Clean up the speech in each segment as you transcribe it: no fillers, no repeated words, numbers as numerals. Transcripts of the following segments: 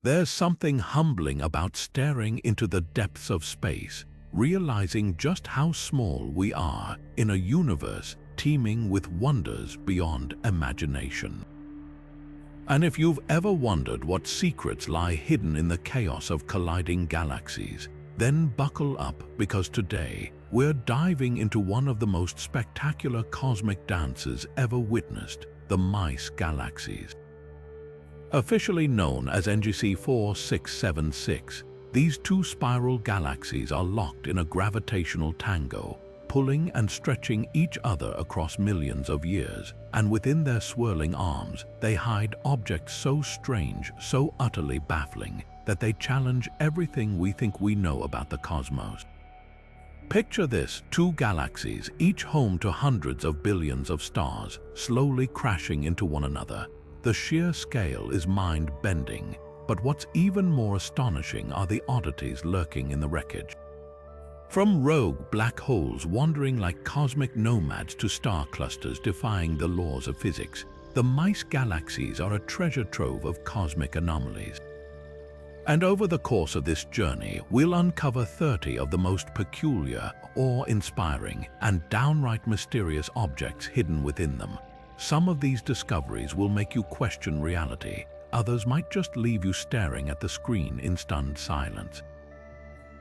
There's something humbling about staring into the depths of space, realizing just how small we are in a universe teeming with wonders beyond imagination. And if you've ever wondered what secrets lie hidden in the chaos of colliding galaxies, then buckle up, because today we're diving into one of the most spectacular cosmic dances ever witnessed, the Mice Galaxies. Officially known as NGC 4676, these two spiral galaxies are locked in a gravitational tango, pulling and stretching each other across millions of years, and within their swirling arms, they hide objects so strange, so utterly baffling, that they challenge everything we think we know about the cosmos. Picture this: two galaxies, each home to hundreds of billions of stars, slowly crashing into one another. The sheer scale is mind-bending, but what's even more astonishing are the oddities lurking in the wreckage. From rogue black holes wandering like cosmic nomads to star clusters defying the laws of physics, the Mice Galaxies are a treasure trove of cosmic anomalies. And over the course of this journey, we'll uncover 30 of the most peculiar, awe-inspiring, and downright mysterious objects hidden within them. Some of these discoveries will make you question reality. Others might just leave you staring at the screen in stunned silence.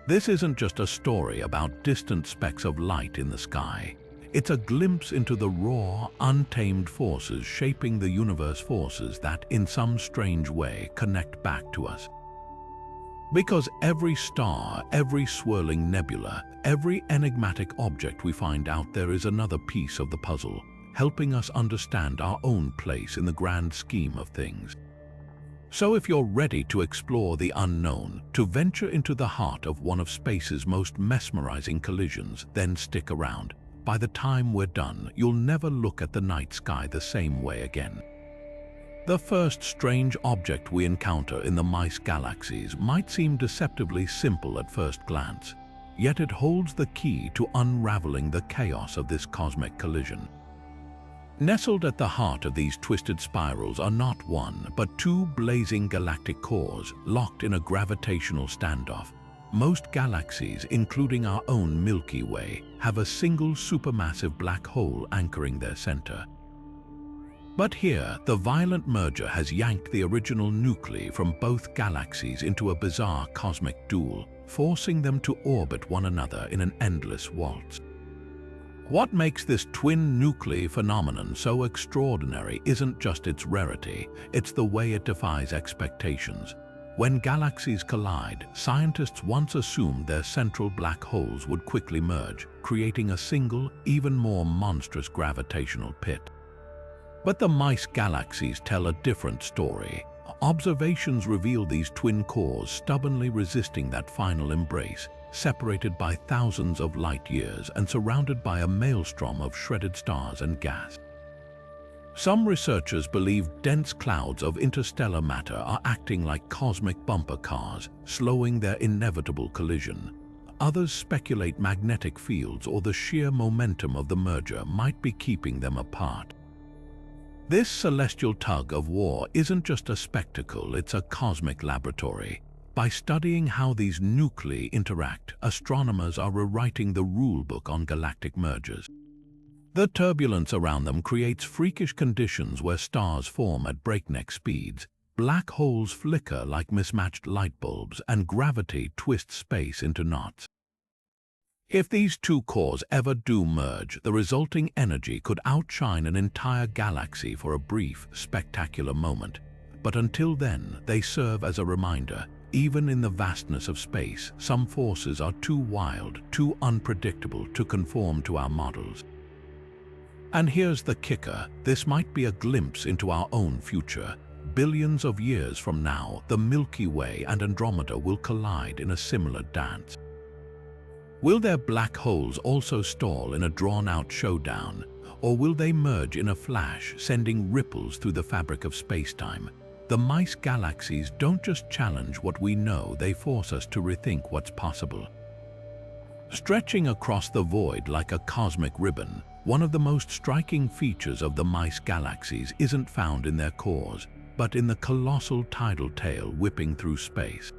This isn't just a story about distant specks of light in the sky. It's a glimpse into the raw, untamed forces shaping the universe, forces that, in some strange way, connect back to us. Because every star, every swirling nebula, every enigmatic object we find out there is another piece of the puzzle, helping us understand our own place in the grand scheme of things. So if you're ready to explore the unknown, to venture into the heart of one of space's most mesmerizing collisions, then stick around. By the time we're done, you'll never look at the night sky the same way again. The first strange object we encounter in the Mice Galaxies might seem deceptively simple at first glance, yet it holds the key to unraveling the chaos of this cosmic collision. Nestled at the heart of these twisted spirals are not one, but two blazing galactic cores locked in a gravitational standoff. Most galaxies, including our own Milky Way, have a single supermassive black hole anchoring their center. But here, the violent merger has yanked the original nuclei from both galaxies into a bizarre cosmic duel, forcing them to orbit one another in an endless waltz. What makes this twin nuclei phenomenon so extraordinary isn't just its rarity, it's the way it defies expectations. When galaxies collide, scientists once assumed their central black holes would quickly merge, creating a single, even more monstrous gravitational pit. But the Mice Galaxies tell a different story. Observations reveal these twin cores stubbornly resisting that final embrace, separated by thousands of light years and surrounded by a maelstrom of shredded stars and gas. Some researchers believe dense clouds of interstellar matter are acting like cosmic bumper cars, slowing their inevitable collision. Others speculate magnetic fields or the sheer momentum of the merger might be keeping them apart. This celestial tug of war isn't just a spectacle, it's a cosmic laboratory. By studying how these nuclei interact, astronomers are rewriting the rulebook on galactic mergers. The turbulence around them creates freakish conditions where stars form at breakneck speeds, black holes flicker like mismatched light bulbs, and gravity twists space into knots. If these two cores ever do merge, the resulting energy could outshine an entire galaxy for a brief, spectacular moment. But until then, they serve as a reminder. Even in the vastness of space, some forces are too wild, too unpredictable to conform to our models. And here's the kicker: this might be a glimpse into our own future. Billions of years from now, the Milky Way and Andromeda will collide in a similar dance. Will their black holes also stall in a drawn-out showdown, or will they merge in a flash, sending ripples through the fabric of space-time? The Mice Galaxies don't just challenge what we know, they force us to rethink what's possible. Stretching across the void like a cosmic ribbon, one of the most striking features of the Mice Galaxies isn't found in their cores. but in the colossal tidal tail whipping through space.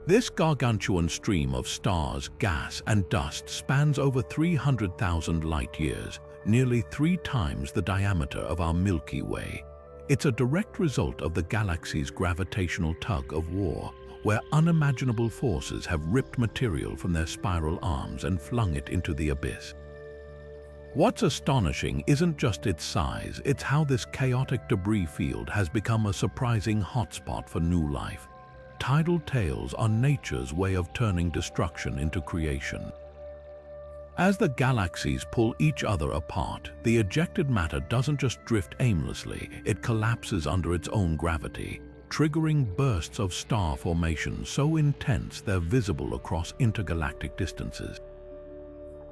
This gargantuan stream of stars, gas, and dust spans over 300,000 light-years, nearly 3 times the diameter of our Milky Way. It's a direct result of the galaxy's gravitational tug-of-war, where unimaginable forces have ripped material from their spiral arms and flung it into the abyss. What's astonishing isn't just its size, it's how this chaotic debris field has become a surprising hotspot for new life. Tidal tails are nature's way of turning destruction into creation. As the galaxies pull each other apart, the ejected matter doesn't just drift aimlessly, it collapses under its own gravity, triggering bursts of star formation so intense they're visible across intergalactic distances.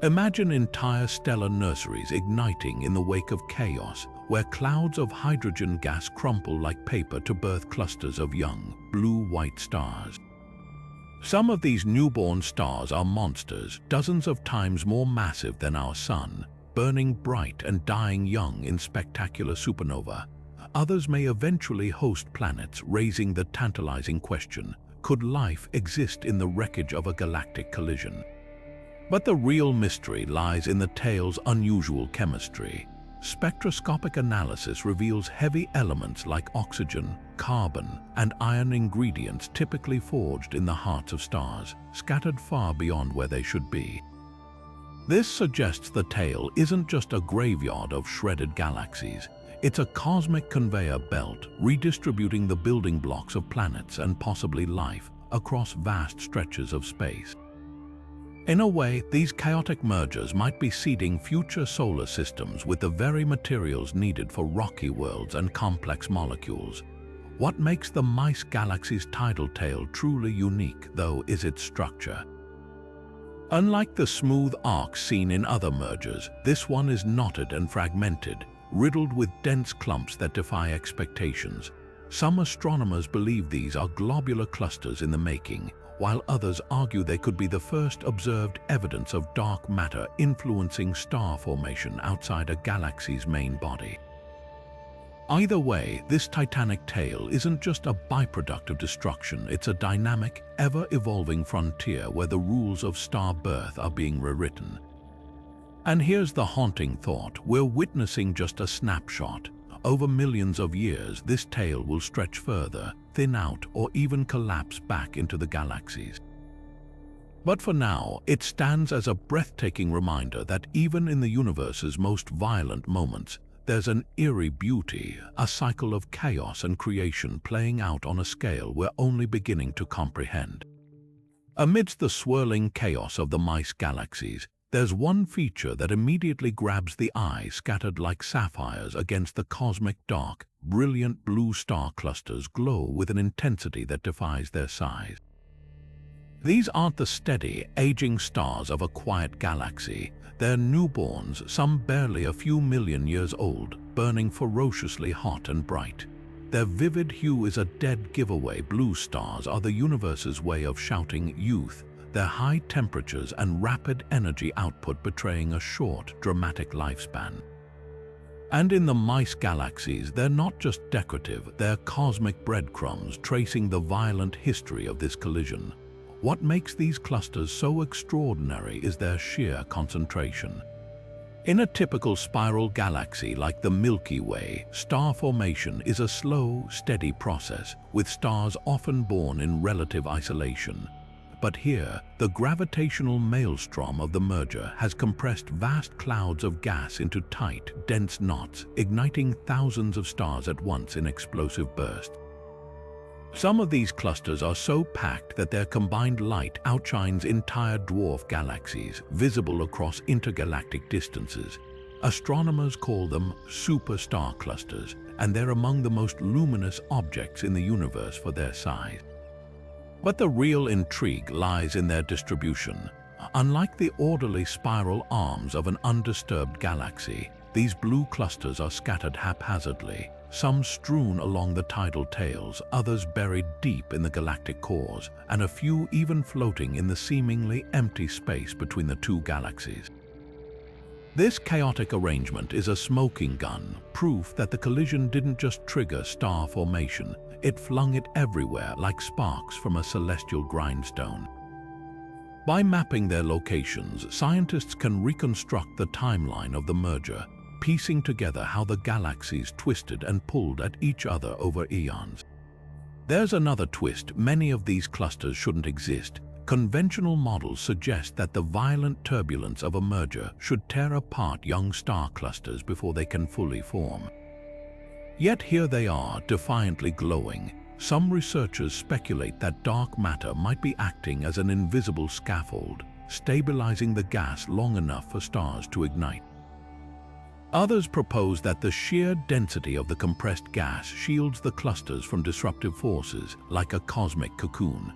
Imagine entire stellar nurseries igniting in the wake of chaos, where clouds of hydrogen gas crumple like paper to birth clusters of young, blue-white stars. Some of these newborn stars are monsters, dozens of times more massive than our Sun, burning bright and dying young in spectacular supernova. Others may eventually host planets, raising the tantalizing question, could life exist in the wreckage of a galactic collision? But the real mystery lies in the tail's unusual chemistry. Spectroscopic analysis reveals heavy elements like oxygen, carbon, and iron ingredients typically forged in the hearts of stars, scattered far beyond where they should be. This suggests the tail isn't just a graveyard of shredded galaxies. It's a cosmic conveyor belt redistributing the building blocks of planets and possibly life across vast stretches of space. In a way, these chaotic mergers might be seeding future solar systems with the very materials needed for rocky worlds and complex molecules. What makes the Mice Galaxies' tidal tail truly unique, though, is its structure. Unlike the smooth arcs seen in other mergers, this one is knotted and fragmented, riddled with dense clumps that defy expectations. Some astronomers believe these are globular clusters in the making, while others argue they could be the first observed evidence of dark matter influencing star formation outside a galaxy's main body. Either way, this titanic tail isn't just a byproduct of destruction, it's a dynamic, ever-evolving frontier where the rules of star birth are being rewritten. And here's the haunting thought, we're witnessing just a snapshot. Over millions of years, this tail will stretch further, thin out, or even collapse back into the galaxies. But for now, it stands as a breathtaking reminder that even in the universe's most violent moments, there's an eerie beauty, a cycle of chaos and creation playing out on a scale we're only beginning to comprehend. Amidst the swirling chaos of the Mice Galaxies, there's one feature that immediately grabs the eye, scattered like sapphires against the cosmic dark. Brilliant blue star clusters glow with an intensity that defies their size. These aren't the steady, aging stars of a quiet galaxy. They're newborns, some barely a few million years old, burning ferociously hot and bright. Their vivid hue is a dead giveaway. Blue stars are the universe's way of shouting youth, their high temperatures and rapid energy output betraying a short, dramatic lifespan. And in the Mice Galaxies, they're not just decorative, they're cosmic breadcrumbs tracing the violent history of this collision. What makes these clusters so extraordinary is their sheer concentration. In a typical spiral galaxy like the Milky Way, star formation is a slow, steady process, with stars often born in relative isolation. But here, the gravitational maelstrom of the merger has compressed vast clouds of gas into tight, dense knots, igniting thousands of stars at once in explosive bursts. Some of these clusters are so packed that their combined light outshines entire dwarf galaxies, visible across intergalactic distances. Astronomers call them superstar clusters, and they're among the most luminous objects in the universe for their size. But the real intrigue lies in their distribution. Unlike the orderly spiral arms of an undisturbed galaxy, these blue clusters are scattered haphazardly, some strewn along the tidal tails, others buried deep in the galactic cores, and a few even floating in the seemingly empty space between the two galaxies. This chaotic arrangement is a smoking gun, proof that the collision didn't just trigger star formation, it flung it everywhere like sparks from a celestial grindstone. By mapping their locations, scientists can reconstruct the timeline of the merger, piecing together how the galaxies twisted and pulled at each other over eons. There's another twist: many of these clusters shouldn't exist. Conventional models suggest that the violent turbulence of a merger should tear apart young star clusters before they can fully form. Yet here they are, defiantly glowing. Some researchers speculate that dark matter might be acting as an invisible scaffold, stabilizing the gas long enough for stars to ignite. Others propose that the sheer density of the compressed gas shields the clusters from disruptive forces, like a cosmic cocoon.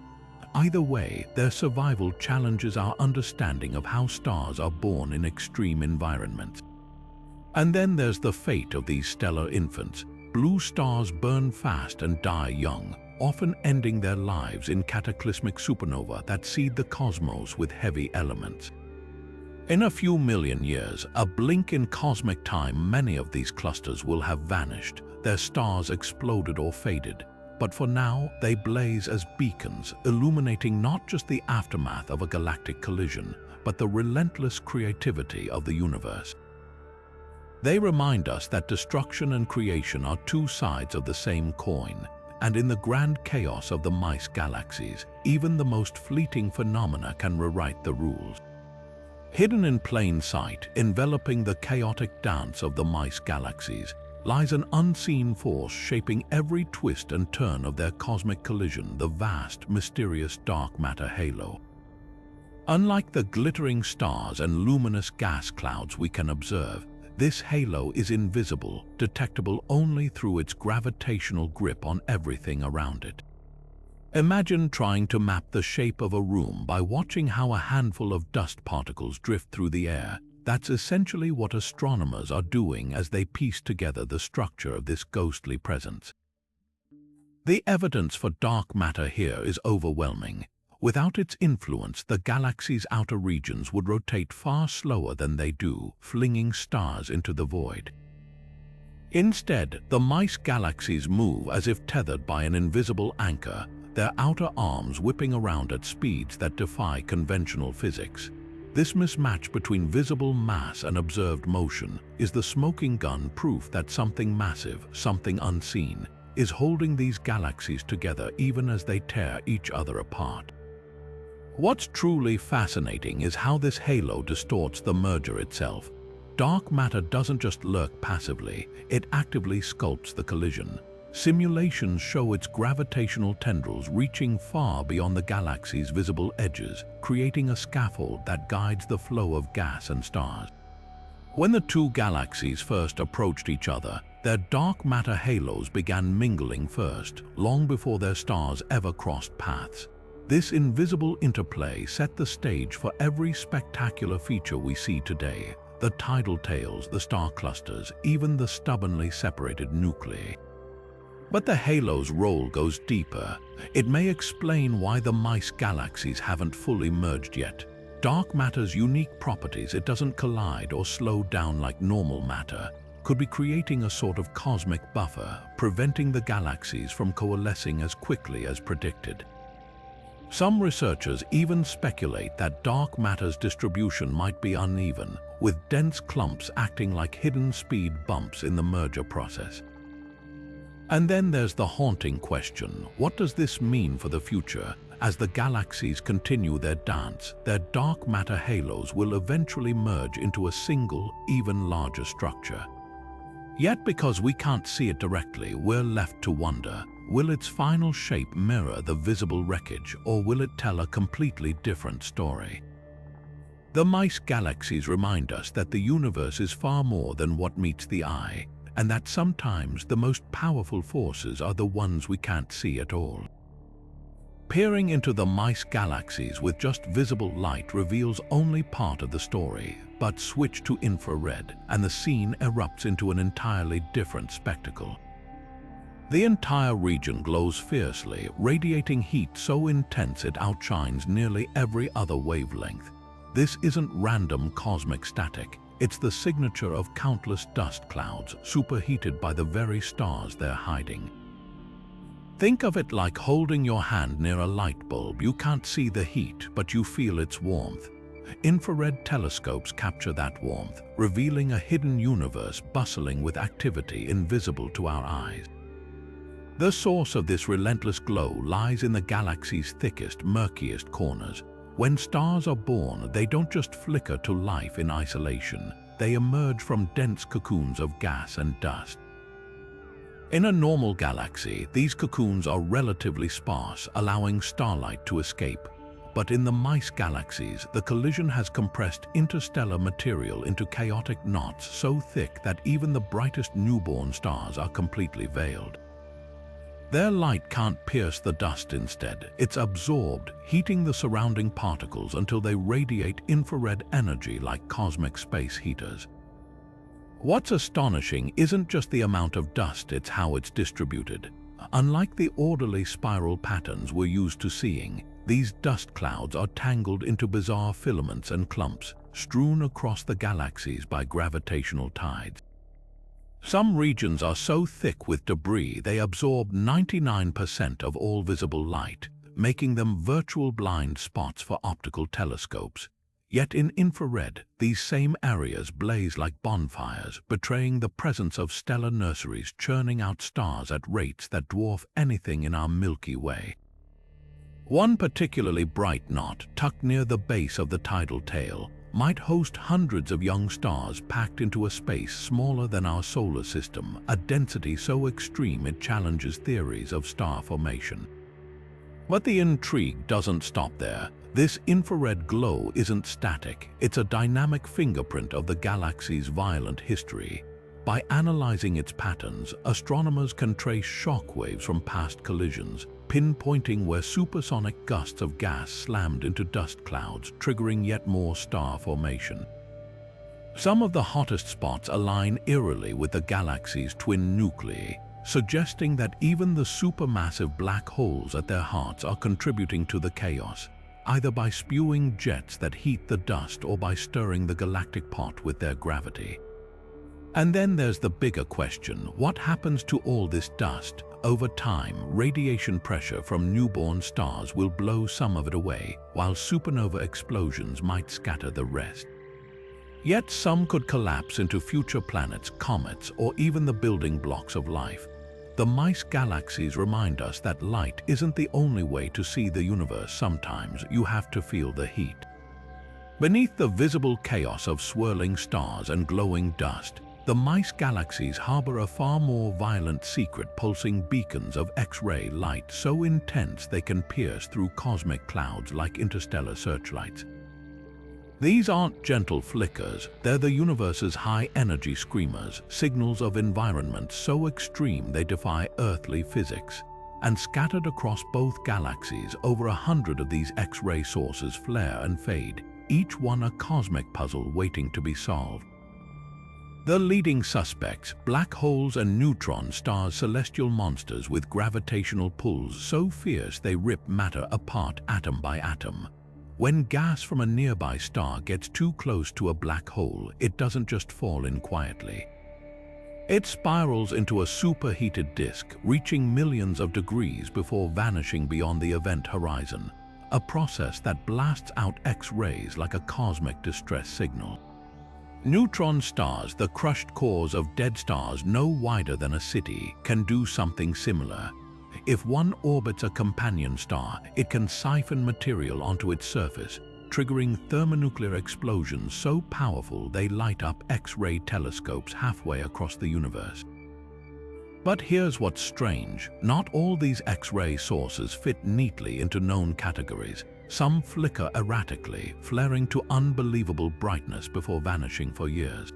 Either way, their survival challenges our understanding of how stars are born in extreme environments. And then there's the fate of these stellar infants. Blue stars burn fast and die young, often ending their lives in cataclysmic supernova that seed the cosmos with heavy elements. In a few million years, a blink in cosmic time, many of these clusters will have vanished, their stars exploded or faded. But for now, they blaze as beacons, illuminating not just the aftermath of a galactic collision, but the relentless creativity of the universe. They remind us that destruction and creation are two sides of the same coin, and in the grand chaos of the Mice Galaxies, even the most fleeting phenomena can rewrite the rules. Hidden in plain sight, enveloping the chaotic dance of the Mice Galaxies, lies an unseen force shaping every twist and turn of their cosmic collision, the vast, mysterious dark matter halo. Unlike the glittering stars and luminous gas clouds we can observe, this halo is invisible, detectable only through its gravitational grip on everything around it. Imagine trying to map the shape of a room by watching how a handful of dust particles drift through the air. That's essentially what astronomers are doing as they piece together the structure of this ghostly presence. The evidence for dark matter here is overwhelming. Without its influence, the galaxy's outer regions would rotate far slower than they do, flinging stars into the void. Instead, the Mice Galaxies move as if tethered by an invisible anchor, their outer arms whipping around at speeds that defy conventional physics. This mismatch between visible mass and observed motion is the smoking gun, proof that something massive, something unseen, is holding these galaxies together even as they tear each other apart. What's truly fascinating is how this halo distorts the merger itself. Dark matter doesn't just lurk passively, it actively sculpts the collision. Simulations show its gravitational tendrils reaching far beyond the galaxy's visible edges, creating a scaffold that guides the flow of gas and stars. When the two galaxies first approached each other, their dark matter halos began mingling first, long before their stars ever crossed paths. This invisible interplay set the stage for every spectacular feature we see today: the tidal tails, the star clusters, even the stubbornly separated nuclei. But the halo's role goes deeper. It may explain why the Mice Galaxies haven't fully merged yet. Dark matter's unique properties, it doesn't collide or slow down like normal matter, could be creating a sort of cosmic buffer, preventing the galaxies from coalescing as quickly as predicted. Some researchers even speculate that dark matter's distribution might be uneven, with dense clumps acting like hidden speed bumps in the merger process. And then there's the haunting question: what does this mean for the future? As the galaxies continue their dance, their dark matter halos will eventually merge into a single, even larger structure. Yet because we can't see it directly, we're left to wonder: will its final shape mirror the visible wreckage, or will it tell a completely different story? The Mice Galaxies remind us that the universe is far more than what meets the eye, and that sometimes the most powerful forces are the ones we can't see at all. Peering into the Mice Galaxies with just visible light reveals only part of the story, but switch to infrared, and the scene erupts into an entirely different spectacle. The entire region glows fiercely, radiating heat so intense it outshines nearly every other wavelength. This isn't random cosmic static. It's the signature of countless dust clouds superheated by the very stars they're hiding. Think of it like holding your hand near a light bulb. You can't see the heat, but you feel its warmth. Infrared telescopes capture that warmth, revealing a hidden universe bustling with activity invisible to our eyes. The source of this relentless glow lies in the galaxy's thickest, murkiest corners. When stars are born, they don't just flicker to life in isolation. They emerge from dense cocoons of gas and dust. In a normal galaxy, these cocoons are relatively sparse, allowing starlight to escape. But in the Mice Galaxies, the collision has compressed interstellar material into chaotic knots so thick that even the brightest newborn stars are completely veiled. Their light can't pierce the dust instead. It's absorbed, heating the surrounding particles until they radiate infrared energy like cosmic space heaters. What's astonishing isn't just the amount of dust, it's how it's distributed. Unlike the orderly spiral patterns we're used to seeing, these dust clouds are tangled into bizarre filaments and clumps, strewn across the galaxies by gravitational tides. Some regions are so thick with debris they absorb 99% of all visible light, making them virtual blind spots for optical telescopes. Yet in infrared, these same areas blaze like bonfires, betraying the presence of stellar nurseries churning out stars at rates that dwarf anything in our Milky Way. One particularly bright knot, tucked near the base of the tidal tail, might host hundreds of young stars packed into a space smaller than our solar system, a density so extreme it challenges theories of star formation. But the intrigue doesn't stop there. This infrared glow isn't static, it's a dynamic fingerprint of the galaxy's violent history. By analyzing its patterns, astronomers can trace shock waves from past collisions, pinpointing where supersonic gusts of gas slammed into dust clouds, triggering yet more star formation. Some of the hottest spots align eerily with the galaxy's twin nuclei, suggesting that even the supermassive black holes at their hearts are contributing to the chaos, either by spewing jets that heat the dust or by stirring the galactic pot with their gravity. And then there's the bigger question: what happens to all this dust? Over time, radiation pressure from newborn stars will blow some of it away, while supernova explosions might scatter the rest. Yet some could collapse into future planets, comets, or even the building blocks of life. The Mice Galaxies remind us that light isn't the only way to see the universe. Sometimes you have to feel the heat. Beneath the visible chaos of swirling stars and glowing dust, the Mice Galaxies harbor a far more violent secret, pulsing beacons of X-ray light so intense they can pierce through cosmic clouds like interstellar searchlights. These aren't gentle flickers, they're the universe's high-energy screamers, signals of environments so extreme they defy earthly physics. And scattered across both galaxies, over 100 of these X-ray sources flare and fade, each one a cosmic puzzle waiting to be solved. The leading suspects, black holes and neutron stars, celestial monsters with gravitational pulls so fierce they rip matter apart atom by atom. When gas from a nearby star gets too close to a black hole, it doesn't just fall in quietly. It spirals into a superheated disk, reaching millions of degrees before vanishing beyond the event horizon, a process that blasts out X-rays like a cosmic distress signal. Neutron stars, the crushed cores of dead stars no wider than a city, can do something similar. If one orbits a companion star, it can siphon material onto its surface, triggering thermonuclear explosions so powerful they light up X-ray telescopes halfway across the universe. But here's what's strange: not all these X-ray sources fit neatly into known categories. Some flicker erratically, flaring to unbelievable brightness before vanishing for years.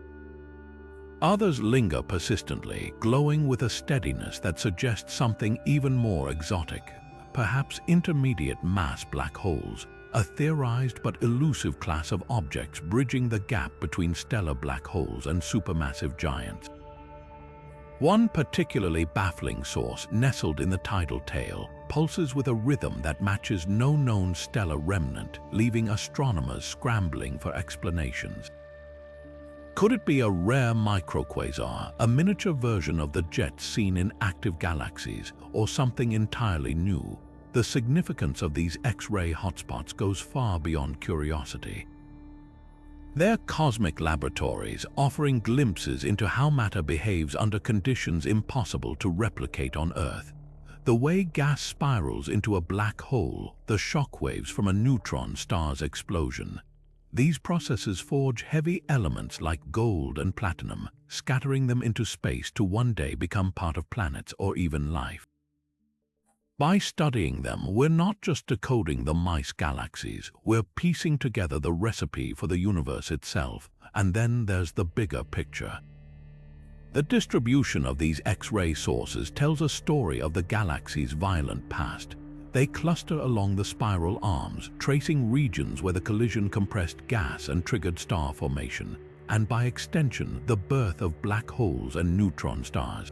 Others linger persistently, glowing with a steadiness that suggests something even more exotic, perhaps intermediate mass black holes, a theorized but elusive class of objects bridging the gap between stellar black holes and supermassive giants. One particularly baffling source, nestled in the tidal tail, pulses with a rhythm that matches no known stellar remnant, leaving astronomers scrambling for explanations. Could it be a rare microquasar, a miniature version of the jets seen in active galaxies, or something entirely new? The significance of these X-ray hotspots goes far beyond curiosity. They're cosmic laboratories offering glimpses into how matter behaves under conditions impossible to replicate on Earth. The way gas spirals into a black hole, the shockwaves from a neutron star's explosion. These processes forge heavy elements like gold and platinum, scattering them into space to one day become part of planets or even life. By studying them, we're not just decoding the Mice Galaxies, we're piecing together the recipe for the universe itself, and then there's the bigger picture. The distribution of these X-ray sources tells a story of the galaxy's violent past. They cluster along the spiral arms, tracing regions where the collision compressed gas and triggered star formation, and by extension, the birth of black holes and neutron stars.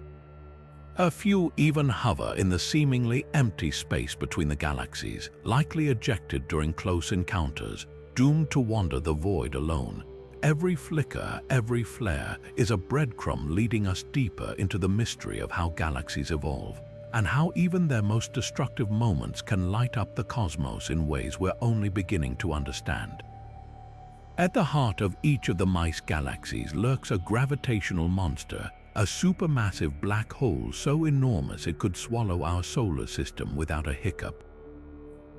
A few even hover in the seemingly empty space between the galaxies, likely ejected during close encounters, doomed to wander the void alone. Every flicker, every flare is a breadcrumb leading us deeper into the mystery of how galaxies evolve, and how even their most destructive moments can light up the cosmos in ways we're only beginning to understand. At the heart of each of the Mice Galaxies lurks a gravitational monster, a supermassive black hole so enormous it could swallow our solar system without a hiccup.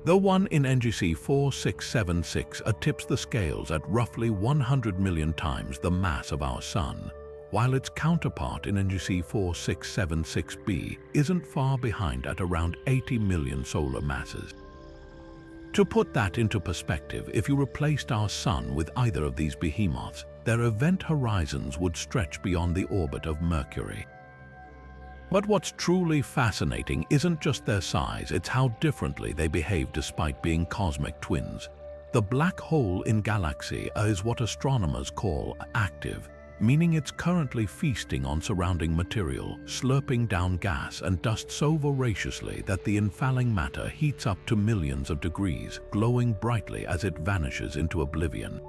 The one in NGC 4676 tips the scales at roughly 100 million times the mass of our Sun, while its counterpart in NGC 4676b isn't far behind at around 80 million solar masses. To put that into perspective, if you replaced our Sun with either of these behemoths, their event horizons would stretch beyond the orbit of Mercury. But what's truly fascinating isn't just their size, it's how differently they behave despite being cosmic twins. The black hole in Galaxy is what astronomers call active, meaning it's currently feasting on surrounding material, slurping down gas and dust so voraciously that the infalling matter heats up to millions of degrees, glowing brightly as it vanishes into oblivion.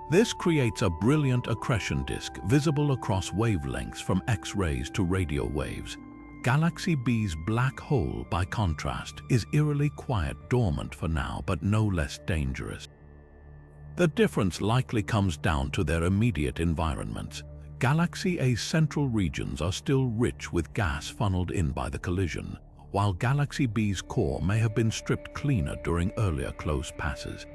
This creates a brilliant accretion disk visible across wavelengths from X-rays to radio waves. Galaxy B's black hole, by contrast, is eerily quiet, dormant for now, but no less dangerous. The difference likely comes down to their immediate environments. Galaxy A's central regions are still rich with gas funneled in by the collision, while Galaxy B's core may have been stripped cleaner during earlier close passes.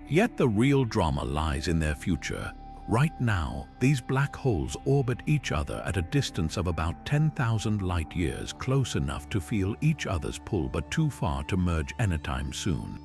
Yet the real drama lies in their future. Right now, these black holes orbit each other at a distance of about 10,000 light-years, close enough to feel each other's pull but too far to merge anytime soon.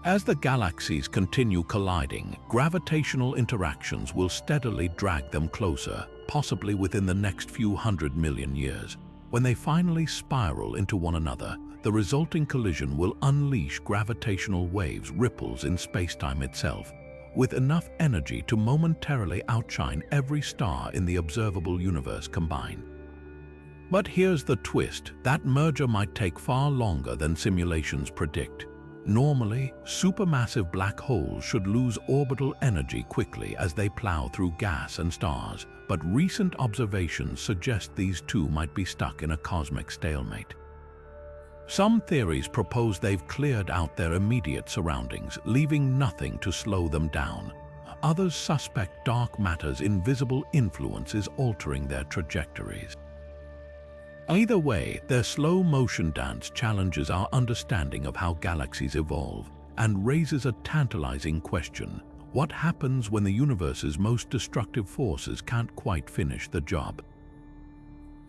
As the galaxies continue colliding, gravitational interactions will steadily drag them closer, possibly within the next few 100 million years. When they finally spiral into one another, the resulting collision will unleash gravitational waves, ripples in spacetime itself, with enough energy to momentarily outshine every star in the observable universe combined. But here's the twist: that merger might take far longer than simulations predict. Normally, supermassive black holes should lose orbital energy quickly as they plow through gas and stars, but recent observations suggest these two might be stuck in a cosmic stalemate. Some theories propose they've cleared out their immediate surroundings, leaving nothing to slow them down. Others suspect dark matter's invisible influence is altering their trajectories. Either way, their slow-motion dance challenges our understanding of how galaxies evolve and raises a tantalizing question: what happens when the universe's most destructive forces can't quite finish the job?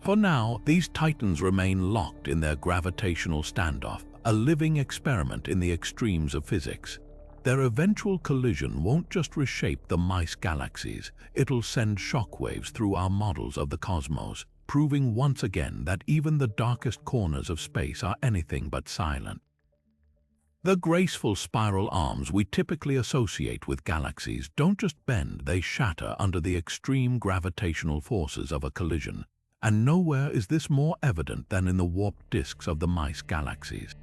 For now, these titans remain locked in their gravitational standoff, a living experiment in the extremes of physics. Their eventual collision won't just reshape the Mice Galaxies, it'll send shockwaves through our models of the cosmos, proving once again that even the darkest corners of space are anything but silent. The graceful spiral arms we typically associate with galaxies don't just bend, they shatter under the extreme gravitational forces of a collision. And nowhere is this more evident than in the warped disks of the Mice Galaxies.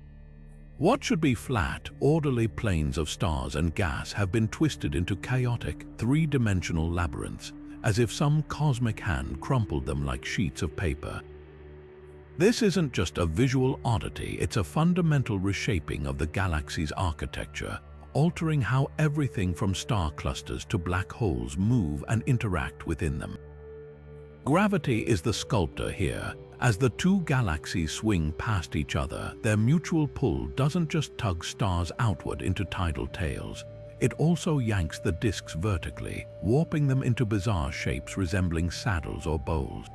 What should be flat, orderly planes of stars and gas have been twisted into chaotic, three-dimensional labyrinths, as if some cosmic hand crumpled them like sheets of paper. This isn't just a visual oddity, it's a fundamental reshaping of the galaxy's architecture, altering how everything from star clusters to black holes move and interact within them. Gravity is the sculptor here. As the two galaxies swing past each other, their mutual pull doesn't just tug stars outward into tidal tails. It also yanks the disks vertically, warping them into bizarre shapes resembling saddles or bowls.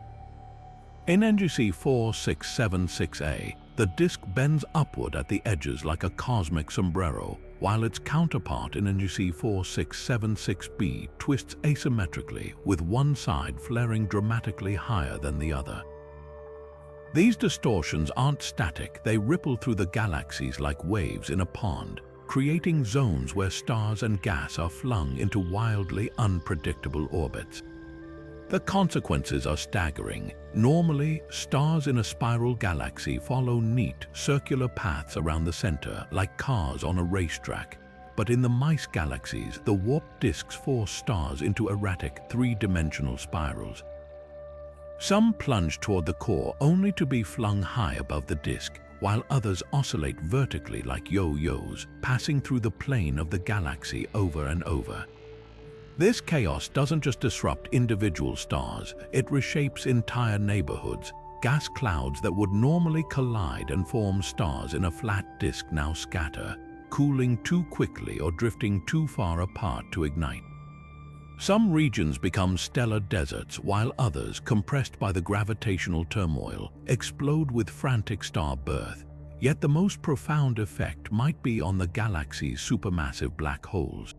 In NGC 4676A, the disk bends upward at the edges like a cosmic sombrero, while its counterpart in NGC 4676B twists asymmetrically, with one side flaring dramatically higher than the other. These distortions aren't static, they ripple through the galaxies like waves in a pond, creating zones where stars and gas are flung into wildly unpredictable orbits. The consequences are staggering. Normally, stars in a spiral galaxy follow neat, circular paths around the center, like cars on a racetrack. But in the Mice Galaxies, the warped disks force stars into erratic, three-dimensional spirals. Some plunge toward the core only to be flung high above the disk, while others oscillate vertically like yo-yos, passing through the plane of the galaxy over and over. This chaos doesn't just disrupt individual stars, it reshapes entire neighborhoods. Gas clouds that would normally collide and form stars in a flat disk now scatter, cooling too quickly or drifting too far apart to ignite. Some regions become stellar deserts, while others, compressed by the gravitational turmoil, explode with frantic star birth. Yet the most profound effect might be on the galaxy's supermassive black holes.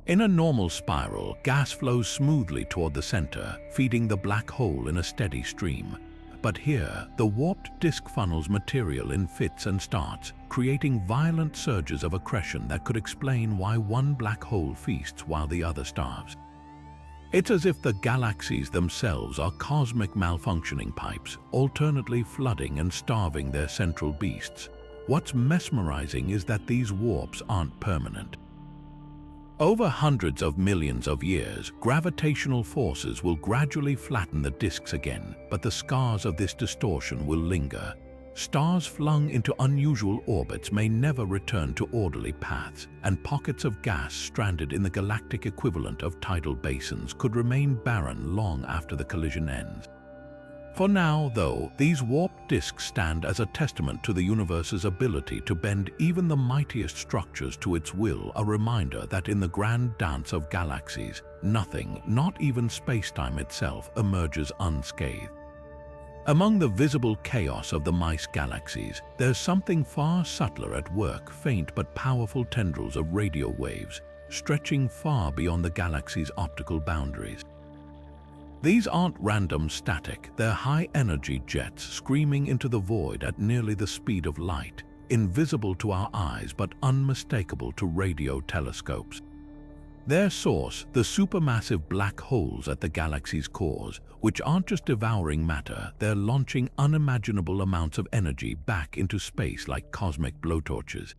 In a normal spiral, gas flows smoothly toward the center, feeding the black hole in a steady stream. But here, the warped disk funnels material in fits and starts, creating violent surges of accretion that could explain why one black hole feasts while the other starves. It's as if the galaxies themselves are cosmic malfunctioning pipes, alternately flooding and starving their central beasts. What's mesmerizing is that these warps aren't permanent. Over hundreds of millions of years, gravitational forces will gradually flatten the disks again, but the scars of this distortion will linger. Stars flung into unusual orbits may never return to orderly paths, and pockets of gas stranded in the galactic equivalent of tidal basins could remain barren long after the collision ends. For now, though, these warped disks stand as a testament to the universe's ability to bend even the mightiest structures to its will, a reminder that in the grand dance of galaxies, nothing, not even space-time itself, emerges unscathed. Among the visible chaos of the Mice Galaxies, there's something far subtler at work, faint but powerful tendrils of radio waves, stretching far beyond the galaxy's optical boundaries. These aren't random static, they're high-energy jets screaming into the void at nearly the speed of light, invisible to our eyes but unmistakable to radio telescopes. Their source, the supermassive black holes at the galaxy's cores, which aren't just devouring matter, they're launching unimaginable amounts of energy back into space like cosmic blowtorches.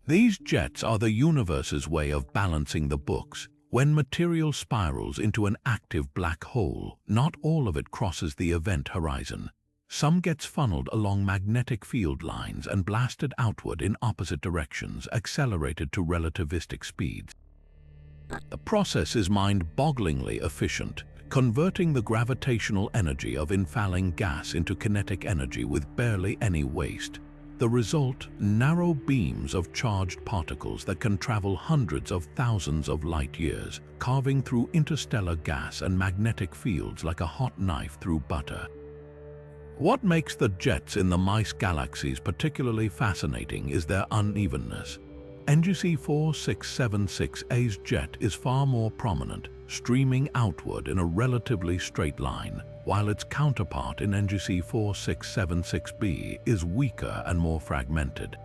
These jets are the universe's way of balancing the books. When material spirals into an active black hole, not all of it crosses the event horizon. Some gets funneled along magnetic field lines and blasted outward in opposite directions, accelerated to relativistic speeds. The process is mind-bogglingly efficient, converting the gravitational energy of infalling gas into kinetic energy with barely any waste. The result, narrow beams of charged particles that can travel hundreds of thousands of light years, carving through interstellar gas and magnetic fields like a hot knife through butter. What makes the jets in the Mice Galaxies particularly fascinating is their unevenness. NGC 4676A's jet is far more prominent, streaming outward in a relatively straight line, while its counterpart in NGC 4676B is weaker and more fragmented.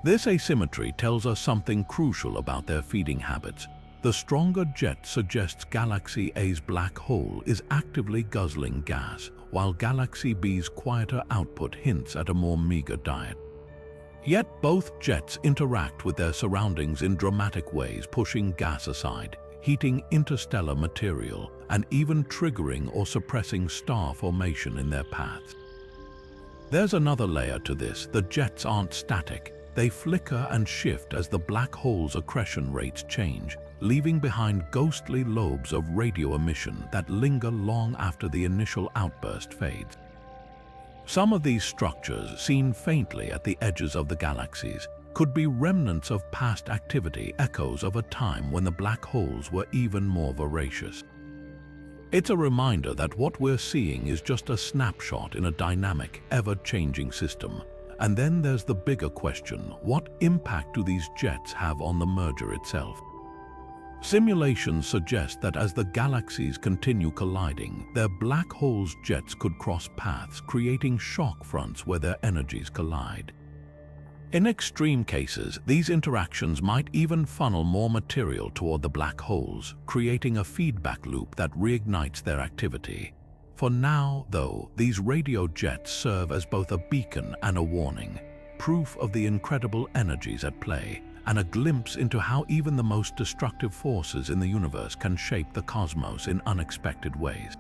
This asymmetry tells us something crucial about their feeding habits. The stronger jet suggests Galaxy A's black hole is actively guzzling gas, while Galaxy B's quieter output hints at a more meager diet. Yet both jets interact with their surroundings in dramatic ways, pushing gas aside, heating interstellar material, and even triggering or suppressing star formation in their paths. There's another layer to this. The jets aren't static. They flicker and shift as the black hole's accretion rates change, leaving behind ghostly lobes of radio emission that linger long after the initial outburst fades. Some of these structures, seen faintly at the edges of the galaxies, could be remnants of past activity, echoes of a time when the black holes were even more voracious. It's a reminder that what we're seeing is just a snapshot in a dynamic, ever-changing system. And then there's the bigger question: what impact do these jets have on the merger itself? Simulations suggest that as the galaxies continue colliding, their black holes' jets could cross paths, creating shock fronts where their energies collide. In extreme cases, these interactions might even funnel more material toward the black holes, creating a feedback loop that reignites their activity. For now, though, these radio jets serve as both a beacon and a warning, proof of the incredible energies at play, and a glimpse into how even the most destructive forces in the universe can shape the cosmos in unexpected ways.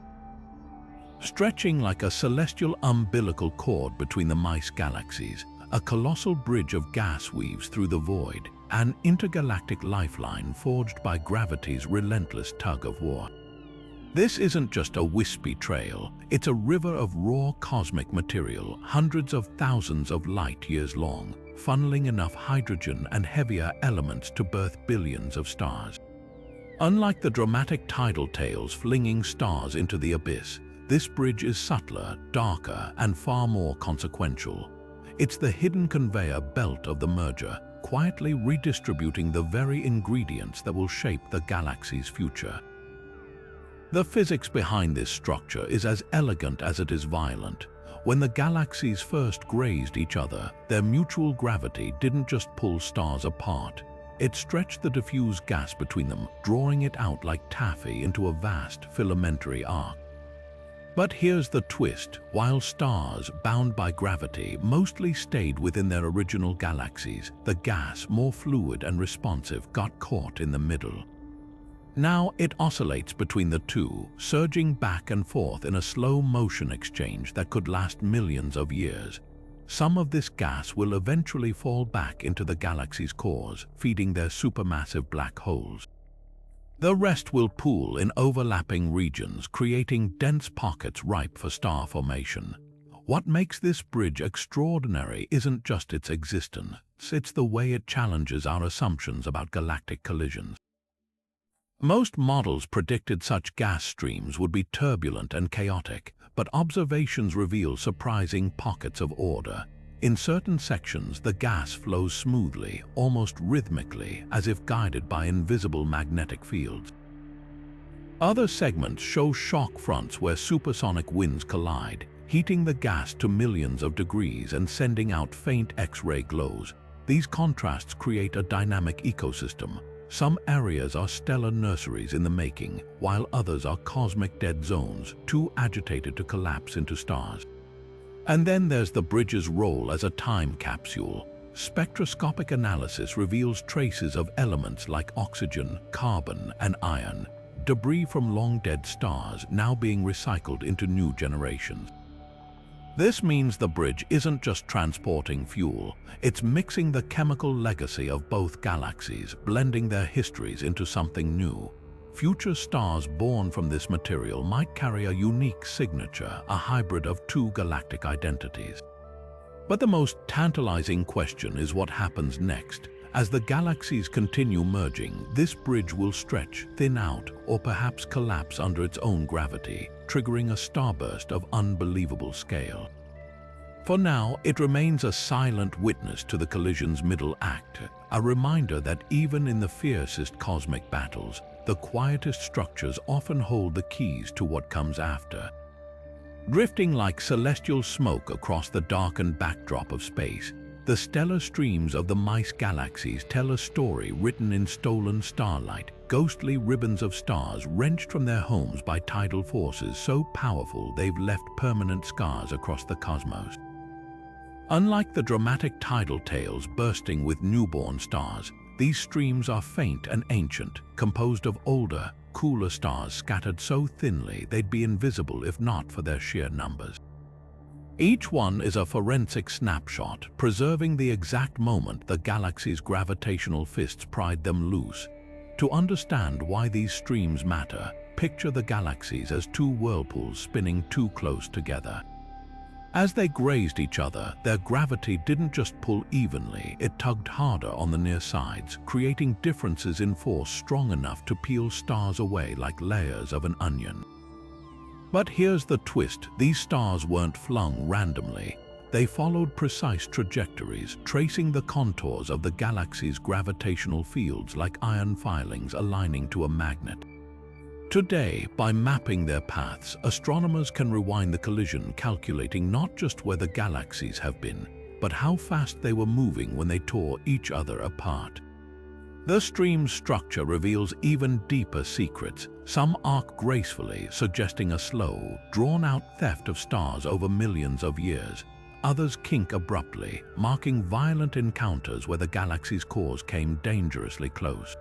Stretching like a celestial umbilical cord between the Mice Galaxies, a colossal bridge of gas weaves through the void, an intergalactic lifeline forged by gravity's relentless tug of war. This isn't just a wispy trail, it's a river of raw cosmic material, hundreds of thousands of light years long, funneling enough hydrogen and heavier elements to birth billions of stars. Unlike the dramatic tidal tales flinging stars into the abyss, this bridge is subtler, darker, and far more consequential. It's the hidden conveyor belt of the merger, quietly redistributing the very ingredients that will shape the galaxy's future. The physics behind this structure is as elegant as it is violent. When the galaxies first grazed each other, their mutual gravity didn't just pull stars apart. It stretched the diffuse gas between them, drawing it out like taffy into a vast filamentary arc. But here's the twist: while stars, bound by gravity, mostly stayed within their original galaxies, the gas, more fluid and responsive, got caught in the middle. Now it oscillates between the two, surging back and forth in a slow motion exchange that could last millions of years. Some of this gas will eventually fall back into the galaxy's cores, feeding their supermassive black holes. The rest will pool in overlapping regions, creating dense pockets ripe for star formation. What makes this bridge extraordinary isn't just its existence, it's the way it challenges our assumptions about galactic collisions. Most models predicted such gas streams would be turbulent and chaotic, but observations reveal surprising pockets of order. In certain sections, the gas flows smoothly, almost rhythmically, as if guided by invisible magnetic fields. Other segments show shock fronts where supersonic winds collide, heating the gas to millions of degrees and sending out faint X-ray glows. These contrasts create a dynamic ecosystem. Some areas are stellar nurseries in the making, while others are cosmic dead zones, too agitated to collapse into stars. And then there's the bridge's role as a time capsule. Spectroscopic analysis reveals traces of elements like oxygen, carbon, and iron, debris from long-dead stars now being recycled into new generations. This means the bridge isn't just transporting fuel, it's mixing the chemical legacy of both galaxies, blending their histories into something new. Future stars born from this material might carry a unique signature, a hybrid of two galactic identities. But the most tantalizing question is what happens next. As the galaxies continue merging, this bridge will stretch, thin out, or perhaps collapse under its own gravity, triggering a starburst of unbelievable scale. For now, it remains a silent witness to the collision's middle act, a reminder that even in the fiercest cosmic battles, the quietest structures often hold the keys to what comes after. Drifting like celestial smoke across the darkened backdrop of space, the stellar streams of the Mice Galaxies tell a story written in stolen starlight, ghostly ribbons of stars wrenched from their homes by tidal forces so powerful they've left permanent scars across the cosmos. Unlike the dramatic tidal tales bursting with newborn stars, these streams are faint and ancient, composed of older, cooler stars scattered so thinly they'd be invisible if not for their sheer numbers. Each one is a forensic snapshot, preserving the exact moment the galaxy's gravitational fists pried them loose. To understand why these streams matter, picture the galaxies as two whirlpools spinning too close together. As they grazed each other, their gravity didn't just pull evenly, it tugged harder on the near sides, creating differences in force strong enough to peel stars away like layers of an onion. But here's the twist, these stars weren't flung randomly. They followed precise trajectories, tracing the contours of the galaxy's gravitational fields like iron filings aligning to a magnet. Today, by mapping their paths, astronomers can rewind the collision, calculating not just where the galaxies have been, but how fast they were moving when they tore each other apart. The stream's structure reveals even deeper secrets. Some arc gracefully, suggesting a slow, drawn-out theft of stars over millions of years. Others kink abruptly, marking violent encounters where the galaxy's cores came dangerously close.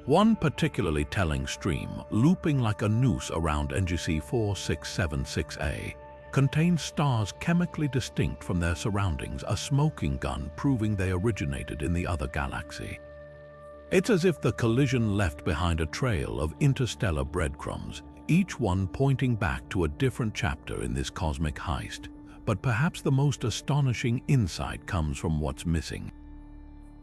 One particularly telling stream, looping like a noose around NGC 4676A, contains stars chemically distinct from their surroundings, a smoking gun proving they originated in the other galaxy. It's as if the collision left behind a trail of interstellar breadcrumbs, each one pointing back to a different chapter in this cosmic heist. But perhaps the most astonishing insight comes from what's missing.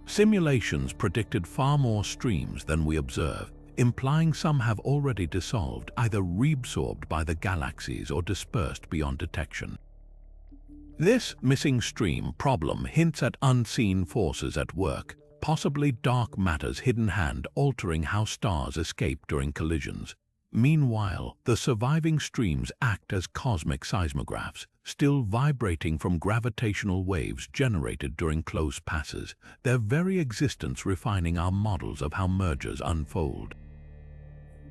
Simulations predicted far more streams than we observe, implying some have already dissolved, either reabsorbed by the galaxies or dispersed beyond detection. This missing stream problem hints at unseen forces at work, possibly dark matter's hidden hand altering how stars escape during collisions. Meanwhile, the surviving streams act as cosmic seismographs, still vibrating from gravitational waves generated during close passes, their very existence refining our models of how mergers unfold.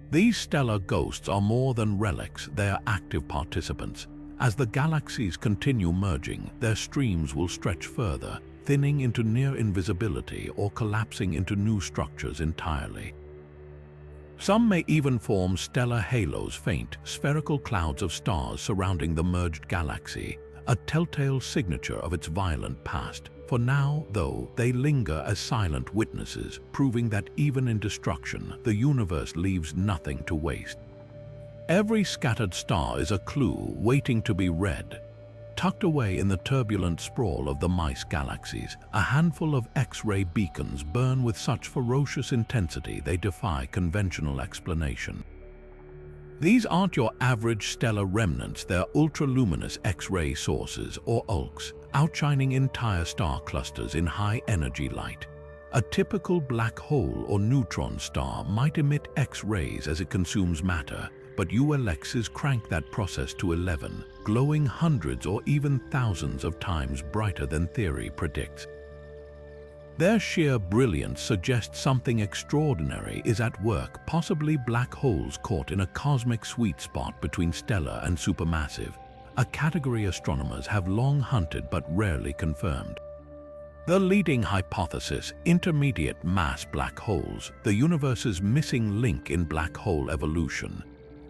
These stellar ghosts are more than relics, they are active participants. As the galaxies continue merging, their streams will stretch further, thinning into near invisibility or collapsing into new structures entirely. Some may even form stellar halos, faint, spherical clouds of stars surrounding the merged galaxy, a telltale signature of its violent past. For now, though, they linger as silent witnesses, proving that even in destruction, the universe leaves nothing to waste. Every scattered star is a clue waiting to be read. Tucked away in the turbulent sprawl of the Mice Galaxies, a handful of X-ray beacons burn with such ferocious intensity they defy conventional explanation. These aren't your average stellar remnants, they're ultraluminous X-ray sources, or ULCs, outshining entire star clusters in high-energy light. A typical black hole or neutron star might emit X-rays as it consumes matter, but ULXs crank that process to 11, glowing hundreds or even thousands of times brighter than theory predicts. Their sheer brilliance suggests something extraordinary is at work, possibly black holes caught in a cosmic sweet spot between stellar and supermassive, a category astronomers have long hunted but rarely confirmed. The leading hypothesis, intermediate mass black holes, the universe's missing link in black hole evolution.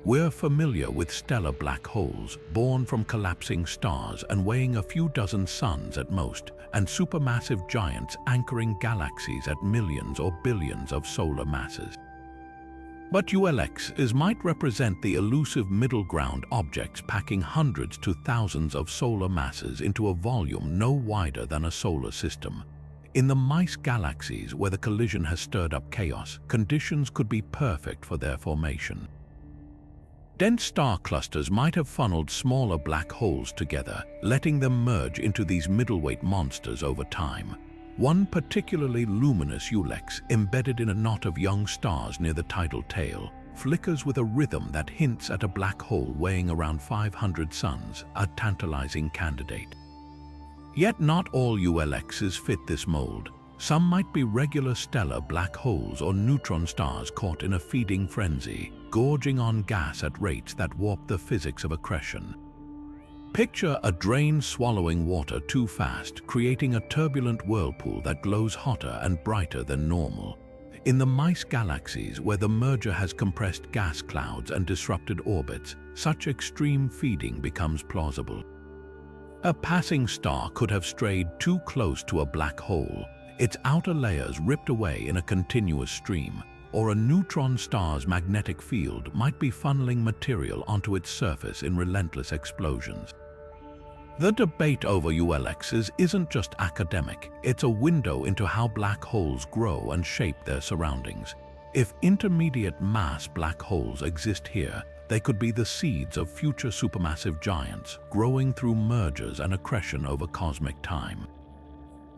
We're familiar with stellar black holes, born from collapsing stars and weighing a few dozen suns at most, and supermassive giants anchoring galaxies at millions or billions of solar masses. But ULXs might represent the elusive middle ground, objects packing hundreds to thousands of solar masses into a volume no wider than a solar system. In the Mice Galaxies, where the collision has stirred up chaos, conditions could be perfect for their formation. Dense star clusters might have funneled smaller black holes together, letting them merge into these middleweight monsters over time. One particularly luminous ULX, embedded in a knot of young stars near the tidal tail, flickers with a rhythm that hints at a black hole weighing around 500 suns, a tantalizing candidate. Yet not all ULXs fit this mold. Some might be regular stellar black holes or neutron stars caught in a feeding frenzy, gorging on gas at rates that warp the physics of accretion. Picture a drain swallowing water too fast, creating a turbulent whirlpool that glows hotter and brighter than normal. In the Mice Galaxies, where the merger has compressed gas clouds and disrupted orbits, such extreme feeding becomes plausible. A passing star could have strayed too close to a black hole, its outer layers ripped away in a continuous stream, or a neutron star's magnetic field might be funneling material onto its surface in relentless explosions. The debate over ULXs isn't just academic, it's a window into how black holes grow and shape their surroundings. If intermediate mass black holes exist here, they could be the seeds of future supermassive giants, growing through mergers and accretion over cosmic time.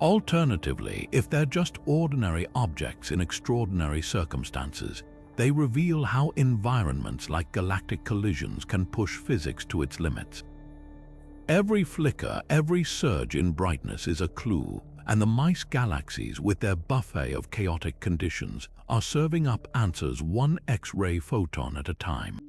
Alternatively, if they're just ordinary objects in extraordinary circumstances, they reveal how environments like galactic collisions can push physics to its limits. Every flicker, every surge in brightness is a clue, and the Mice Galaxies, with their buffet of chaotic conditions, are serving up answers one X-ray photon at a time.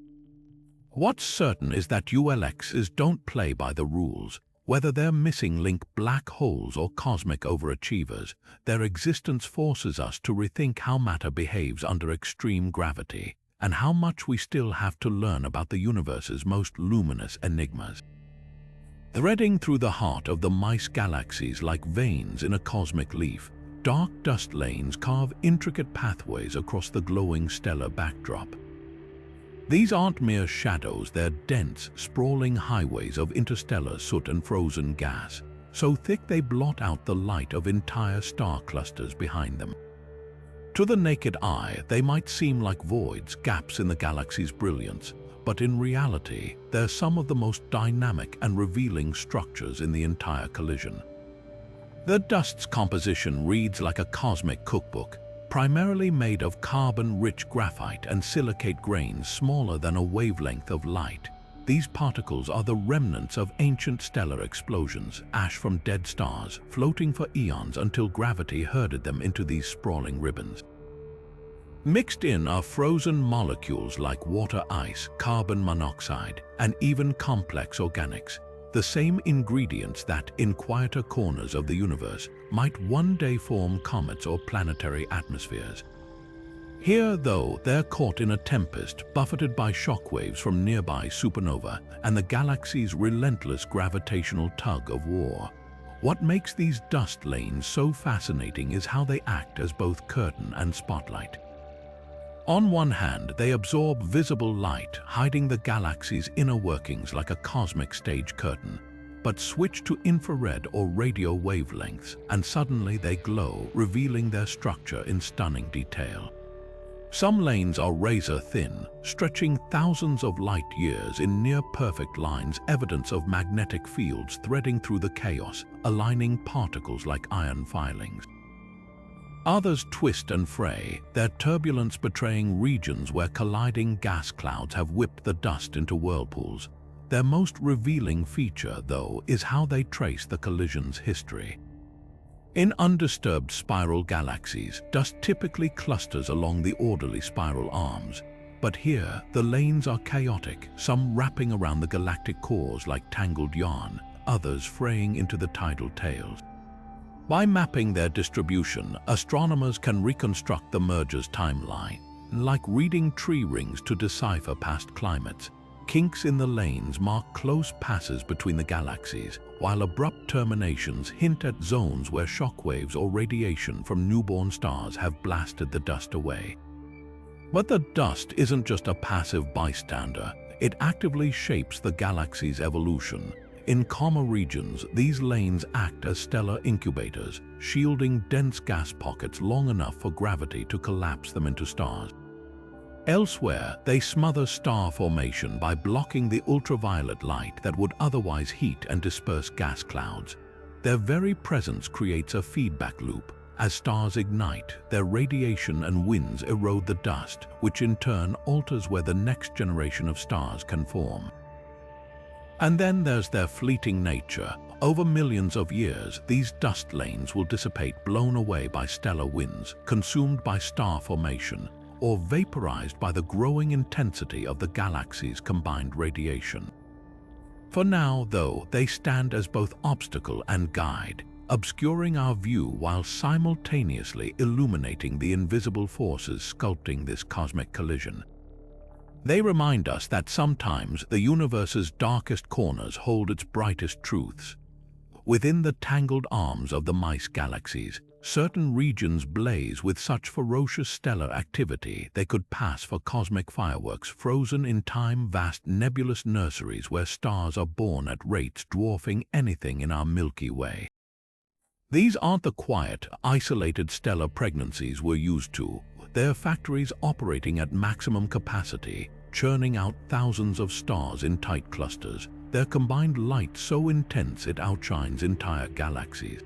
What's certain is that ULXs don't play by the rules. Whether they're missing link black holes or cosmic overachievers, their existence forces us to rethink how matter behaves under extreme gravity, and how much we still have to learn about the universe's most luminous enigmas. Threading through the heart of the Mice Galaxies like veins in a cosmic leaf, dark dust lanes carve intricate pathways across the glowing stellar backdrop. These aren't mere shadows, they're dense, sprawling highways of interstellar soot and frozen gas, so thick they blot out the light of entire star clusters behind them. To the naked eye, they might seem like voids, gaps in the galaxy's brilliance, but in reality, they're some of the most dynamic and revealing structures in the entire collision. The dust's composition reads like a cosmic cookbook, primarily made of carbon-rich graphite and silicate grains smaller than a wavelength of light. These particles are the remnants of ancient stellar explosions, ash from dead stars, floating for eons until gravity herded them into these sprawling ribbons. Mixed in are frozen molecules like water ice, carbon monoxide, and even complex organics, the same ingredients that, in quieter corners of the universe, might one day form comets or planetary atmospheres. Here, though, they're caught in a tempest, buffeted by shockwaves from nearby supernova and the galaxy's relentless gravitational tug of war. What makes these dust lanes so fascinating is how they act as both curtain and spotlight. On one hand, they absorb visible light, hiding the galaxy's inner workings like a cosmic stage curtain, but switch to infrared or radio wavelengths, and suddenly they glow, revealing their structure in stunning detail. Some lanes are razor-thin, stretching thousands of light-years in near-perfect lines, evidence of magnetic fields threading through the chaos, aligning particles like iron filings. Others twist and fray, their turbulence betraying regions where colliding gas clouds have whipped the dust into whirlpools. Their most revealing feature, though, is how they trace the collision's history. In undisturbed spiral galaxies, dust typically clusters along the orderly spiral arms. But here, the lanes are chaotic, some wrapping around the galactic cores like tangled yarn, others fraying into the tidal tails. By mapping their distribution, astronomers can reconstruct the merger's timeline, like reading tree rings to decipher past climates. Kinks in the lanes mark close passes between the galaxies, while abrupt terminations hint at zones where shockwaves or radiation from newborn stars have blasted the dust away. But the dust isn't just a passive bystander, it actively shapes the galaxy's evolution. In calmer regions, these lanes act as stellar incubators, shielding dense gas pockets long enough for gravity to collapse them into stars. Elsewhere, they smother star formation by blocking the ultraviolet light that would otherwise heat and disperse gas clouds. Their very presence creates a feedback loop. As stars ignite, their radiation and winds erode the dust, which in turn alters where the next generation of stars can form. And then there's their fleeting nature. Over millions of years, these dust lanes will dissipate, blown away by stellar winds, consumed by star formation, or vaporized by the growing intensity of the galaxy's combined radiation. For now, though, they stand as both obstacle and guide, obscuring our view while simultaneously illuminating the invisible forces sculpting this cosmic collision. They remind us that sometimes the universe's darkest corners hold its brightest truths. Within the tangled arms of the Mice Galaxies, certain regions blaze with such ferocious stellar activity they could pass for cosmic fireworks frozen in time, vast nebulous nurseries where stars are born at rates dwarfing anything in our Milky Way. These aren't the quiet, isolated stellar pregnancies we're used to. They're factories operating at maximum capacity, churning out thousands of stars in tight clusters, their combined light so intense it outshines entire galaxies.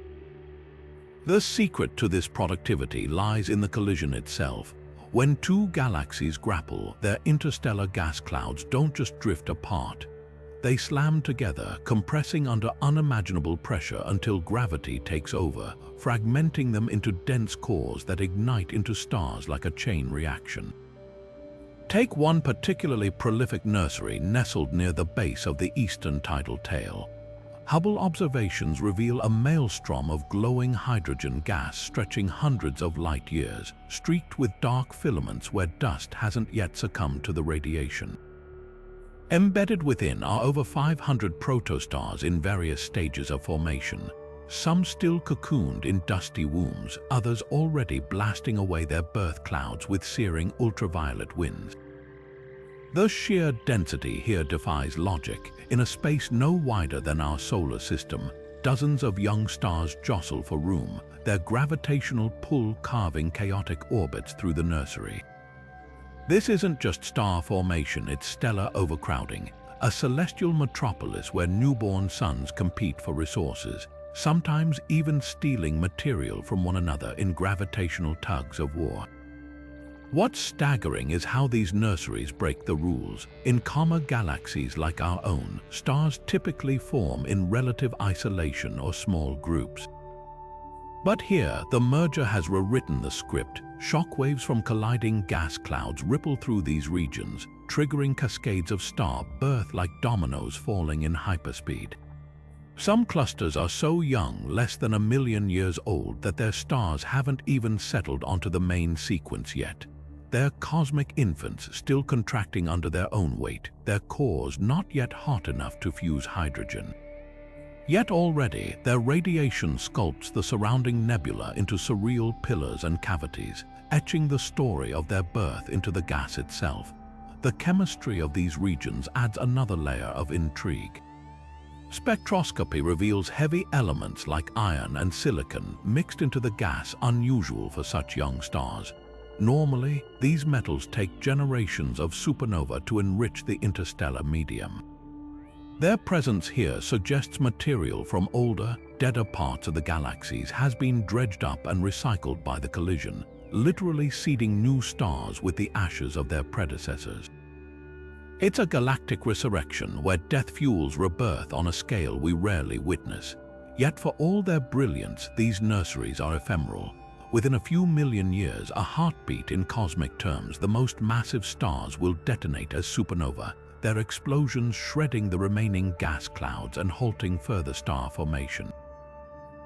The secret to this productivity lies in the collision itself. When two galaxies grapple, their interstellar gas clouds don't just drift apart. They slam together, compressing under unimaginable pressure until gravity takes over, fragmenting them into dense cores that ignite into stars like a chain reaction. Take one particularly prolific nursery nestled near the base of the eastern tidal tail. Hubble observations reveal a maelstrom of glowing hydrogen gas stretching hundreds of light years, streaked with dark filaments where dust hasn't yet succumbed to the radiation. Embedded within are over 500 protostars in various stages of formation, some still cocooned in dusty wombs, others already blasting away their birth clouds with searing ultraviolet winds. The sheer density here defies logic. In a space no wider than our solar system, dozens of young stars jostle for room, their gravitational pull carving chaotic orbits through the nursery. This isn't just star formation, it's stellar overcrowding, a celestial metropolis where newborn suns compete for resources, sometimes even stealing material from one another in gravitational tugs of war. What's staggering is how these nurseries break the rules. In calmer galaxies like our own, stars typically form in relative isolation or small groups. But here, the merger has rewritten the script. Shockwaves from colliding gas clouds ripple through these regions, triggering cascades of star birth like dominoes falling in hyperspeed. Some clusters are so young, less than 1 million years old, that their stars haven't even settled onto the main sequence yet. They're cosmic infants still contracting under their own weight, their cores not yet hot enough to fuse hydrogen. Yet already, their radiation sculpts the surrounding nebula into surreal pillars and cavities, etching the story of their birth into the gas itself. The chemistry of these regions adds another layer of intrigue. Spectroscopy reveals heavy elements like iron and silicon mixed into the gas, unusual for such young stars. Normally, these metals take generations of supernova to enrich the interstellar medium. Their presence here suggests material from older, deader parts of the galaxies has been dredged up and recycled by the collision, literally seeding new stars with the ashes of their predecessors. It's a galactic resurrection where death fuels rebirth on a scale we rarely witness. Yet for all their brilliance, these nurseries are ephemeral. Within a few million years, a heartbeat in cosmic terms, the most massive stars will detonate as supernova, their explosions shredding the remaining gas clouds and halting further star formation.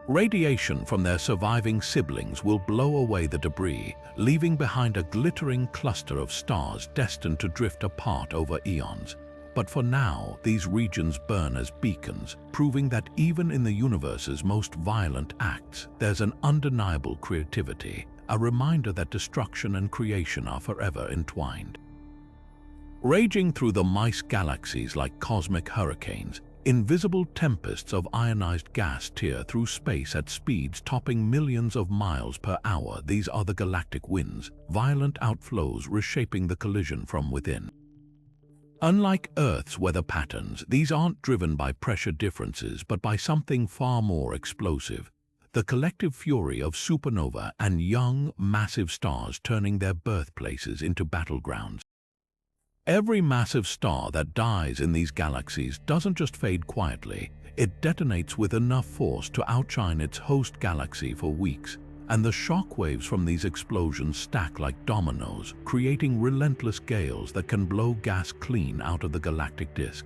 Radiation from their surviving siblings will blow away the debris, leaving behind a glittering cluster of stars destined to drift apart over eons. But for now, these regions burn as beacons, proving that even in the universe's most violent acts, there's an undeniable creativity, a reminder that destruction and creation are forever entwined. Raging through the Mice Galaxies like cosmic hurricanes, invisible tempests of ionized gas tear through space at speeds topping millions of miles per hour. These are the galactic winds, violent outflows reshaping the collision from within. Unlike Earth's weather patterns, these aren't driven by pressure differences but by something far more explosive: the collective fury of supernova and young, massive stars turning their birthplaces into battlegrounds. Every massive star that dies in these galaxies doesn't just fade quietly, it detonates with enough force to outshine its host galaxy for weeks, and the shock waves from these explosions stack like dominoes, creating relentless gales that can blow gas clean out of the galactic disk.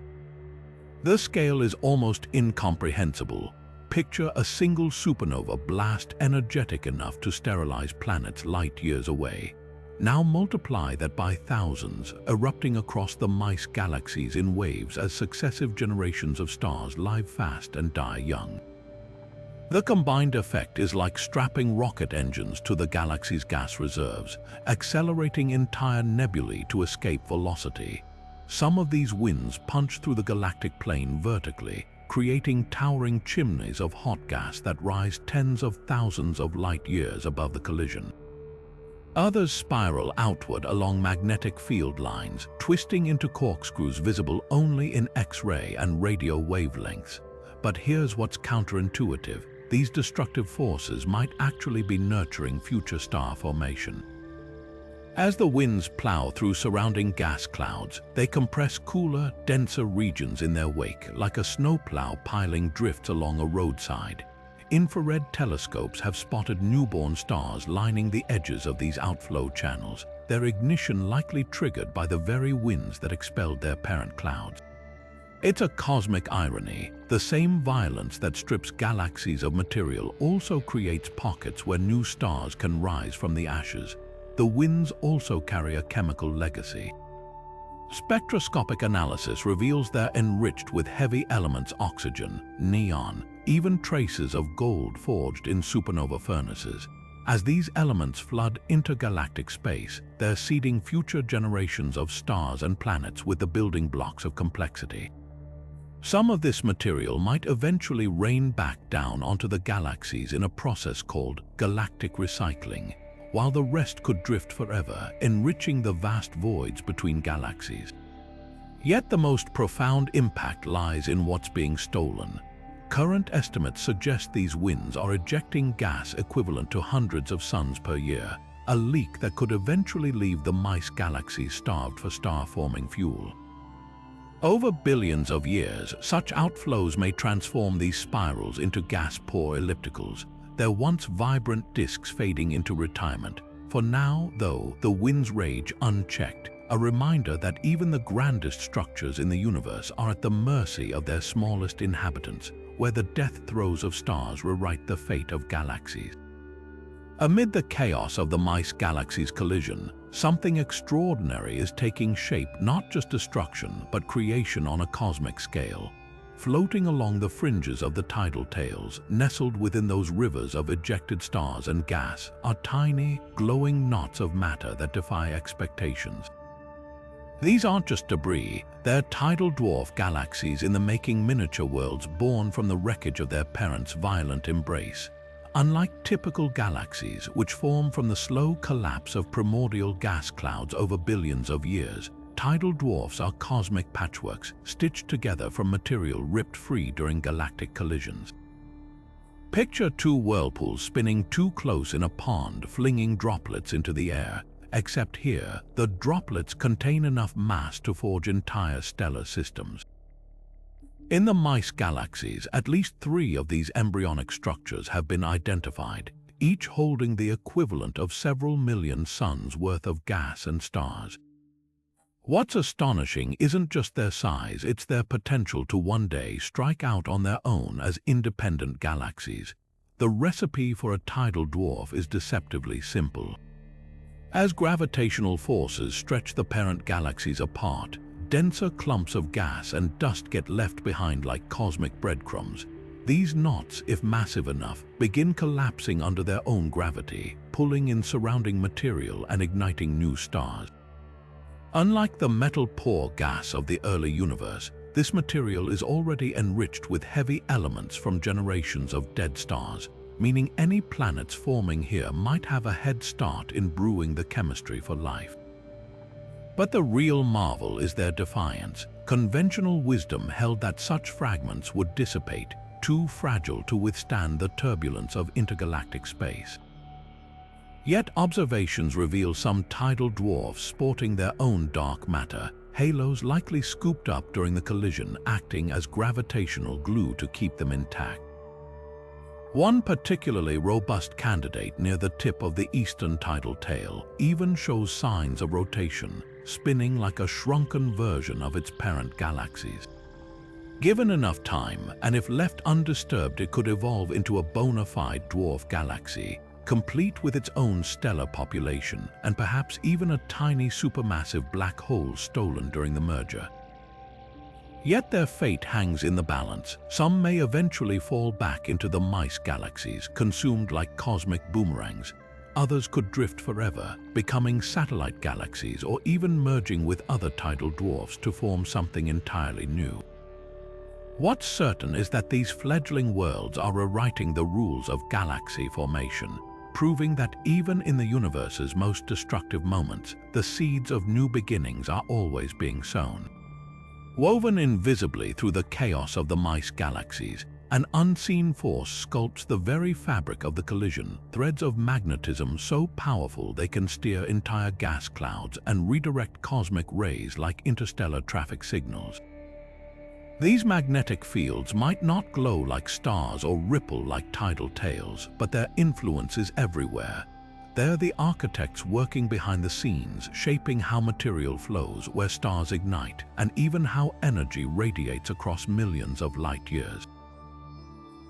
The scale is almost incomprehensible. Picture a single supernova blast energetic enough to sterilize planets light years away. Now multiply that by thousands, erupting across the Mice Galaxies in waves as successive generations of stars live fast and die young. The combined effect is like strapping rocket engines to the galaxy's gas reserves, accelerating entire nebulae to escape velocity. Some of these winds punch through the galactic plane vertically, creating towering chimneys of hot gas that rise tens of thousands of light years above the collision. Others spiral outward along magnetic field lines, twisting into corkscrews visible only in X-ray and radio wavelengths. But here's what's counterintuitive. These destructive forces might actually be nurturing future star formation. As the winds plow through surrounding gas clouds, they compress cooler, denser regions in their wake, like a snowplow piling drifts along a roadside. Infrared telescopes have spotted newborn stars lining the edges of these outflow channels, their ignition likely triggered by the very winds that expelled their parent clouds. It's a cosmic irony. The same violence that strips galaxies of material also creates pockets where new stars can rise from the ashes. The winds also carry a chemical legacy. Spectroscopic analysis reveals they're enriched with heavy elements: oxygen, neon, even traces of gold forged in supernova furnaces. As these elements flood intergalactic space, they're seeding future generations of stars and planets with the building blocks of complexity. Some of this material might eventually rain back down onto the galaxies in a process called galactic recycling, while the rest could drift forever, enriching the vast voids between galaxies. Yet the most profound impact lies in what's being stolen. Current estimates suggest these winds are ejecting gas equivalent to hundreds of suns per year, a leak that could eventually leave the Mice Galaxies starved for star-forming fuel. Over billions of years, such outflows may transform these spirals into gas-poor ellipticals, their once vibrant disks fading into retirement. For now, though, the winds rage unchecked, a reminder that even the grandest structures in the universe are at the mercy of their smallest inhabitants, where the death throes of stars rewrite the fate of galaxies. Amid the chaos of the Mice Galaxies collision, something extraordinary is taking shape, not just destruction, but creation on a cosmic scale. Floating along the fringes of the tidal tails, nestled within those rivers of ejected stars and gas, are tiny, glowing knots of matter that defy expectations. These aren't just debris, they're tidal dwarf galaxies in the making, miniature worlds born from the wreckage of their parents' violent embrace. Unlike typical galaxies, which form from the slow collapse of primordial gas clouds over billions of years, tidal dwarfs are cosmic patchworks stitched together from material ripped free during galactic collisions. Picture two whirlpools spinning too close in a pond, flinging droplets into the air. Except here, the droplets contain enough mass to forge entire stellar systems. In the Mice Galaxies, at least 3 of these embryonic structures have been identified, each holding the equivalent of several million suns worth of gas and stars. What's astonishing isn't just their size, it's their potential to one day strike out on their own as independent galaxies. The recipe for a tidal dwarf is deceptively simple. As gravitational forces stretch the parent galaxies apart, denser clumps of gas and dust get left behind like cosmic breadcrumbs. These knots, if massive enough, begin collapsing under their own gravity, pulling in surrounding material and igniting new stars. Unlike the metal-poor gas of the early universe, this material is already enriched with heavy elements from generations of dead stars, meaning any planets forming here might have a head start in brewing the chemistry for life. But the real marvel is their defiance. Conventional wisdom held that such fragments would dissipate, too fragile to withstand the turbulence of intergalactic space. Yet observations reveal some tidal dwarfs sporting their own dark matter, halos likely scooped up during the collision, acting as gravitational glue to keep them intact. One particularly robust candidate near the tip of the eastern tidal tail even shows signs of rotation, spinning like a shrunken version of its parent galaxies. Given enough time, and if left undisturbed, it could evolve into a bona fide dwarf galaxy, complete with its own stellar population, and perhaps even a tiny supermassive black hole stolen during the merger. Yet their fate hangs in the balance. Some may eventually fall back into the Mice Galaxies, consumed like cosmic boomerangs. Others could drift forever, becoming satellite galaxies or even merging with other tidal dwarfs to form something entirely new. What's certain is that these fledgling worlds are rewriting the rules of galaxy formation, proving that even in the universe's most destructive moments, the seeds of new beginnings are always being sown. Woven invisibly through the chaos of the Mice Galaxies, an unseen force sculpts the very fabric of the collision, threads of magnetism so powerful they can steer entire gas clouds and redirect cosmic rays like interstellar traffic signals. These magnetic fields might not glow like stars or ripple like tidal tales, but their influence is everywhere. They're the architects working behind the scenes, shaping how material flows, where stars ignite, and even how energy radiates across millions of light years.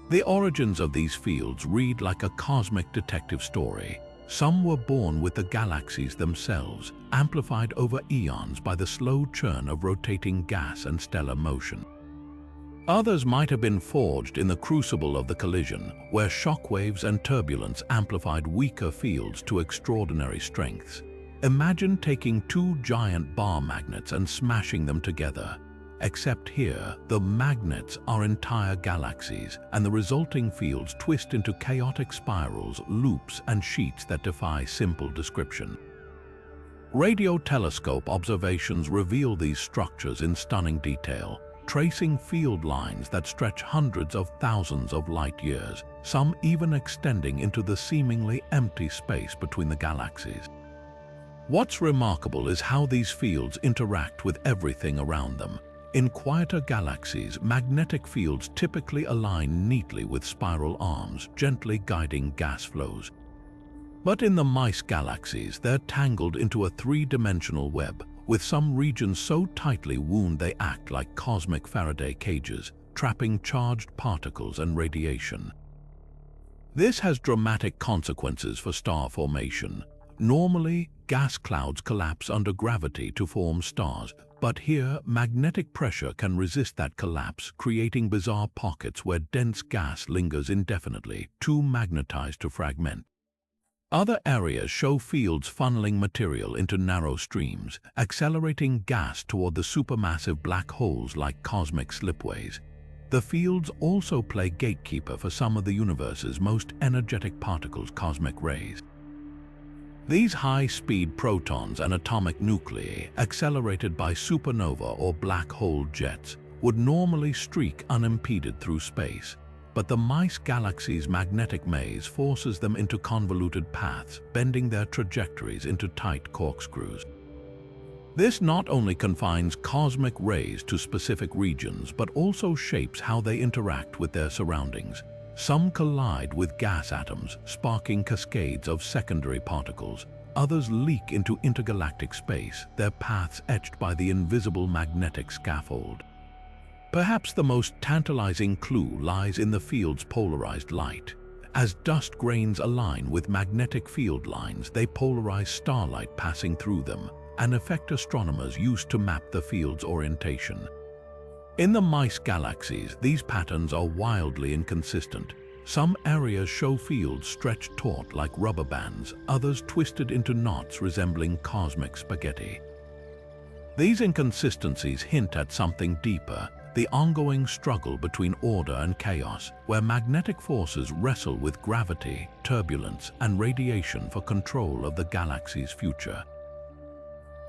The origins of these fields read like a cosmic detective story. Some were born with the galaxies themselves, amplified over eons by the slow churn of rotating gas and stellar motion. Others might have been forged in the crucible of the collision, where shockwaves and turbulence amplified weaker fields to extraordinary strengths. Imagine taking two giant bar magnets and smashing them together. Except here, the magnets are entire galaxies, and the resulting fields twist into chaotic spirals, loops, and sheets that defy simple description. Radio telescope observations reveal these structures in stunning detail, tracing field lines that stretch hundreds of thousands of light years, some even extending into the seemingly empty space between the galaxies. What's remarkable is how these fields interact with everything around them. In quieter galaxies, magnetic fields typically align neatly with spiral arms, gently guiding gas flows. But in the Mice Galaxies, they're tangled into a three-dimensional web, with some regions so tightly wound they act like cosmic Faraday cages, trapping charged particles and radiation. This has dramatic consequences for star formation. Normally, gas clouds collapse under gravity to form stars, but here, magnetic pressure can resist that collapse, creating bizarre pockets where dense gas lingers indefinitely, too magnetized to fragment. Other areas show fields funneling material into narrow streams, accelerating gas toward the supermassive black holes like cosmic slipways. The fields also play gatekeeper for some of the universe's most energetic particles, cosmic rays. These high-speed protons and atomic nuclei, accelerated by supernova or black hole jets, would normally streak unimpeded through space. But the Mice Galaxies' magnetic maze forces them into convoluted paths, bending their trajectories into tight corkscrews. This not only confines cosmic rays to specific regions, but also shapes how they interact with their surroundings. Some collide with gas atoms, sparking cascades of secondary particles. Others leak into intergalactic space, their paths etched by the invisible magnetic scaffold. Perhaps the most tantalizing clue lies in the field's polarized light. As dust grains align with magnetic field lines, they polarize starlight passing through them, an effect astronomers use to map the field's orientation. In the Mice Galaxies, these patterns are wildly inconsistent. Some areas show fields stretched taut like rubber bands, others twisted into knots resembling cosmic spaghetti. These inconsistencies hint at something deeper, the ongoing struggle between order and chaos, where magnetic forces wrestle with gravity, turbulence, and radiation for control of the galaxy's future.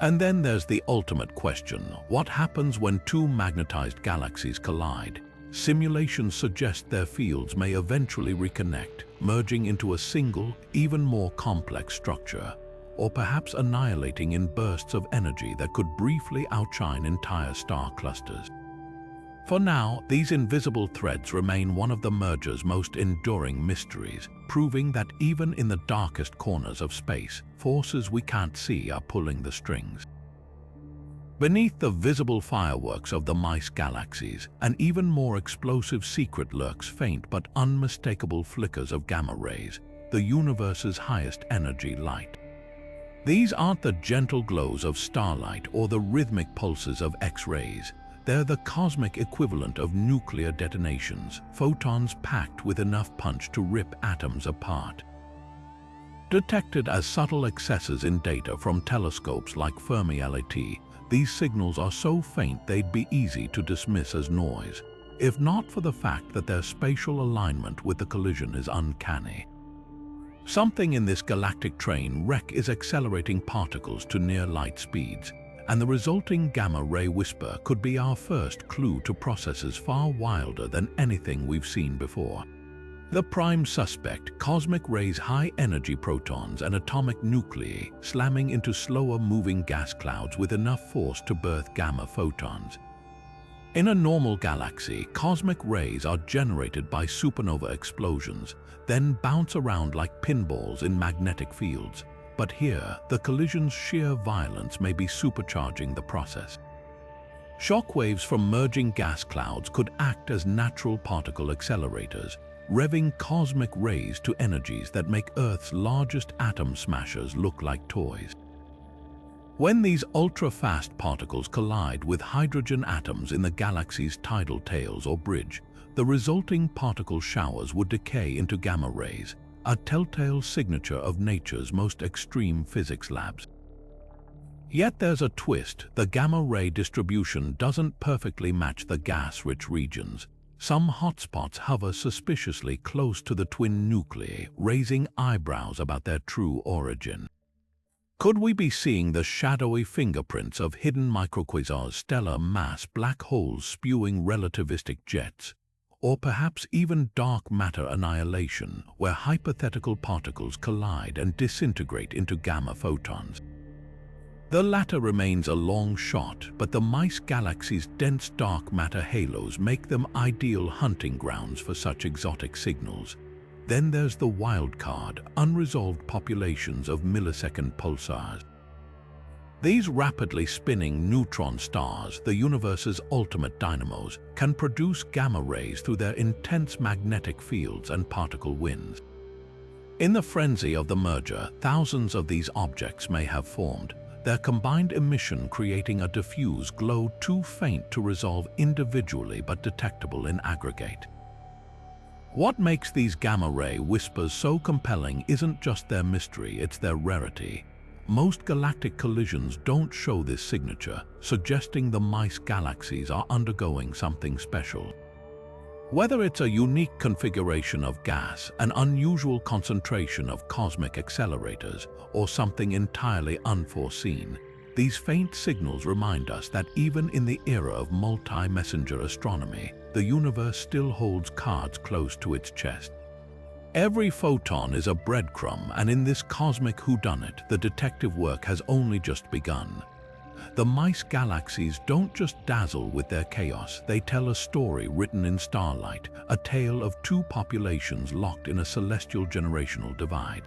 And then there's the ultimate question: what happens when two magnetized galaxies collide? Simulations suggest their fields may eventually reconnect, merging into a single, even more complex structure, or perhaps annihilating in bursts of energy that could briefly outshine entire star clusters. For now, these invisible threads remain one of the merger's most enduring mysteries, proving that even in the darkest corners of space, forces we can't see are pulling the strings. Beneath the visible fireworks of the Mice Galaxies, an even more explosive secret lurks, faint but unmistakable flickers of gamma rays, the universe's highest energy light. These aren't the gentle glows of starlight or the rhythmic pulses of X-rays. They're the cosmic equivalent of nuclear detonations, photons packed with enough punch to rip atoms apart. Detected as subtle excesses in data from telescopes like Fermi-LAT, these signals are so faint they'd be easy to dismiss as noise, if not for the fact that their spatial alignment with the collision is uncanny. Something in this galactic train wreck is accelerating particles to near light speeds, and the resulting gamma-ray whisper could be our first clue to processes far wilder than anything we've seen before. The prime suspect, cosmic rays, high-energy protons and atomic nuclei slamming into slower-moving gas clouds with enough force to birth gamma photons. In a normal galaxy, cosmic rays are generated by supernova explosions, then bounce around like pinballs in magnetic fields. But here, the collision's sheer violence may be supercharging the process. Shockwaves from merging gas clouds could act as natural particle accelerators, revving cosmic rays to energies that make Earth's largest atom smashers look like toys. When these ultra-fast particles collide with hydrogen atoms in the galaxy's tidal tails or bridge, the resulting particle showers would decay into gamma rays, a telltale signature of nature's most extreme physics labs. Yet there's a twist: the gamma-ray distribution doesn't perfectly match the gas-rich regions. Some hotspots hover suspiciously close to the twin nuclei, raising eyebrows about their true origin. Could we be seeing the shadowy fingerprints of hidden microquasars, stellar mass black holes spewing relativistic jets? Or perhaps even dark matter annihilation, where hypothetical particles collide and disintegrate into gamma photons? The latter remains a long shot, but the Mice Galaxies' dense dark matter halos make them ideal hunting grounds for such exotic signals. Then there's the wild card, unresolved populations of millisecond pulsars. These rapidly spinning neutron stars, the universe's ultimate dynamos, can produce gamma rays through their intense magnetic fields and particle winds. In the frenzy of the merger, thousands of these objects may have formed, their combined emission creating a diffuse glow too faint to resolve individually but detectable in aggregate. What makes these gamma-ray whispers so compelling isn't just their mystery, it's their rarity. Most galactic collisions don't show this signature, suggesting the Mice Galaxies are undergoing something special. Whether it's a unique configuration of gas, an unusual concentration of cosmic accelerators, or something entirely unforeseen, these faint signals remind us that even in the era of multi-messenger astronomy, the universe still holds cards close to its chest. Every photon is a breadcrumb, and in this cosmic whodunit, the detective work has only just begun. The Mice Galaxies don't just dazzle with their chaos, they tell a story written in starlight, a tale of two populations locked in a celestial generational divide.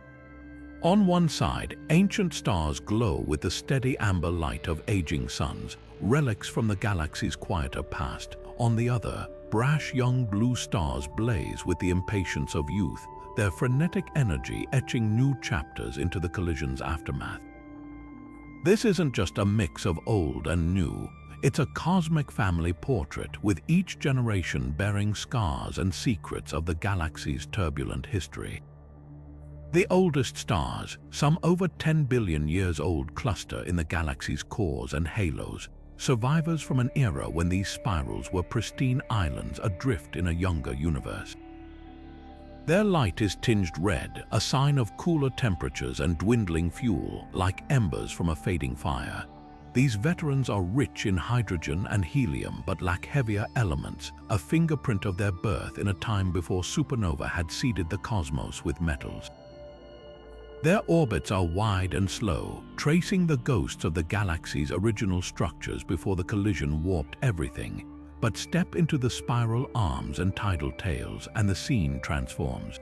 On one side, ancient stars glow with the steady amber light of aging suns, relics from the galaxy's quieter past. On the other, brash young blue stars blaze with the impatience of youth, their frenetic energy etching new chapters into the collision's aftermath. This isn't just a mix of old and new, it's a cosmic family portrait, with each generation bearing scars and secrets of the galaxy's turbulent history. The oldest stars, some over 10 billion years old, cluster in the galaxy's cores and halos, survivors from an era when these spirals were pristine islands adrift in a younger universe. Their light is tinged red, a sign of cooler temperatures and dwindling fuel, like embers from a fading fire. These veterans are rich in hydrogen and helium but lack heavier elements, a fingerprint of their birth in a time before supernova had seeded the cosmos with metals. Their orbits are wide and slow, tracing the ghosts of the galaxy's original structures before the collision warped everything. But step into the spiral arms and tidal tails, and the scene transforms.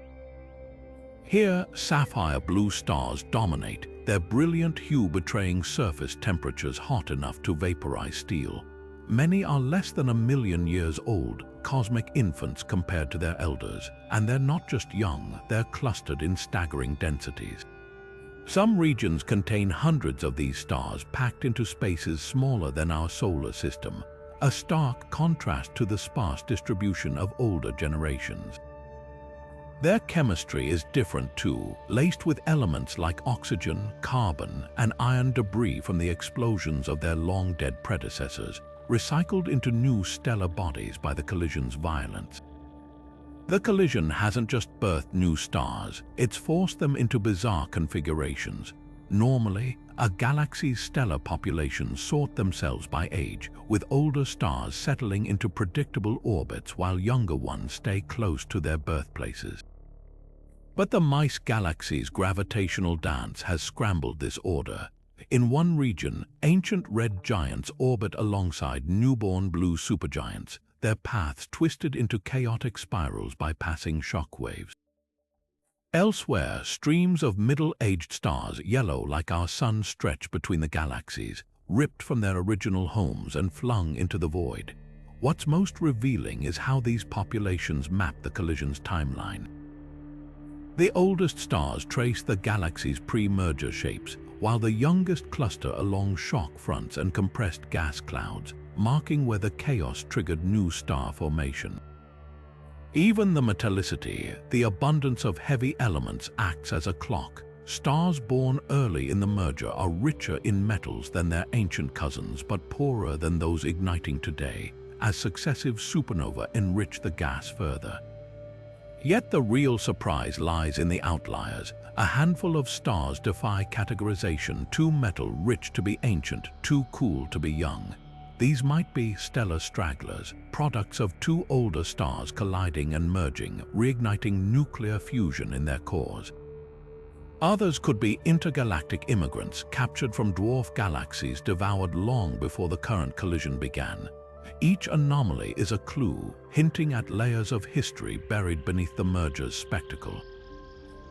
Here, sapphire blue stars dominate, their brilliant hue betraying surface temperatures hot enough to vaporize steel. Many are less than 1,000,000 years old, cosmic infants compared to their elders, and they're not just young, they're clustered in staggering densities. Some regions contain hundreds of these stars packed into spaces smaller than our solar system, a stark contrast to the sparse distribution of older generations. Their chemistry is different too, laced with elements like oxygen, carbon, and iron debris from the explosions of their long-dead predecessors, recycled into new stellar bodies by the collision's violence. The collision hasn't just birthed new stars, it's forced them into bizarre configurations. Normally, a galaxy's stellar population sort themselves by age, with older stars settling into predictable orbits while younger ones stay close to their birthplaces. But the Mice Galaxies' gravitational dance has scrambled this order. In one region, ancient red giants orbit alongside newborn blue supergiants, their paths twisted into chaotic spirals by passing shockwaves. Elsewhere, streams of middle-aged stars, yellow like our sun, stretch between the galaxies, ripped from their original homes and flung into the void. What's most revealing is how these populations map the collision's timeline. The oldest stars trace the galaxy's pre-merger shapes, while the youngest cluster along shock fronts and compressed gas clouds, marking where the chaos triggered new star formation. Even the metallicity, the abundance of heavy elements, acts as a clock. Stars born early in the merger are richer in metals than their ancient cousins, but poorer than those igniting today, as successive supernovae enrich the gas further. Yet the real surprise lies in the outliers. A handful of stars defy categorization, too metal-rich to be ancient, too cool to be young. These might be stellar stragglers, products of two older stars colliding and merging, reigniting nuclear fusion in their cores. Others could be intergalactic immigrants captured from dwarf galaxies devoured long before the current collision began. Each anomaly is a clue, hinting at layers of history buried beneath the merger's spectacle.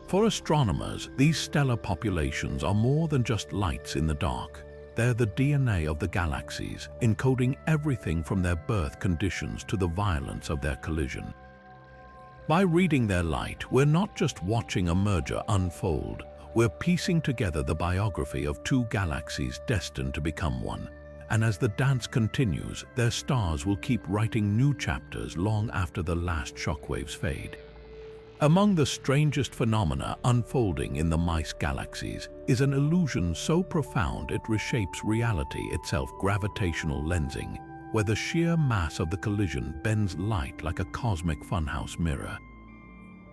For astronomers, these stellar populations are more than just lights in the dark. They're the DNA of the galaxies, encoding everything from their birth conditions to the violence of their collision. By reading their light, we're not just watching a merger unfold, we're piecing together the biography of two galaxies destined to become one. And as the dance continues, their stars will keep writing new chapters long after the last shockwaves fade. Among the strangest phenomena unfolding in the Mice Galaxies is an illusion so profound it reshapes reality itself: gravitational lensing, where the sheer mass of the collision bends light like a cosmic funhouse mirror.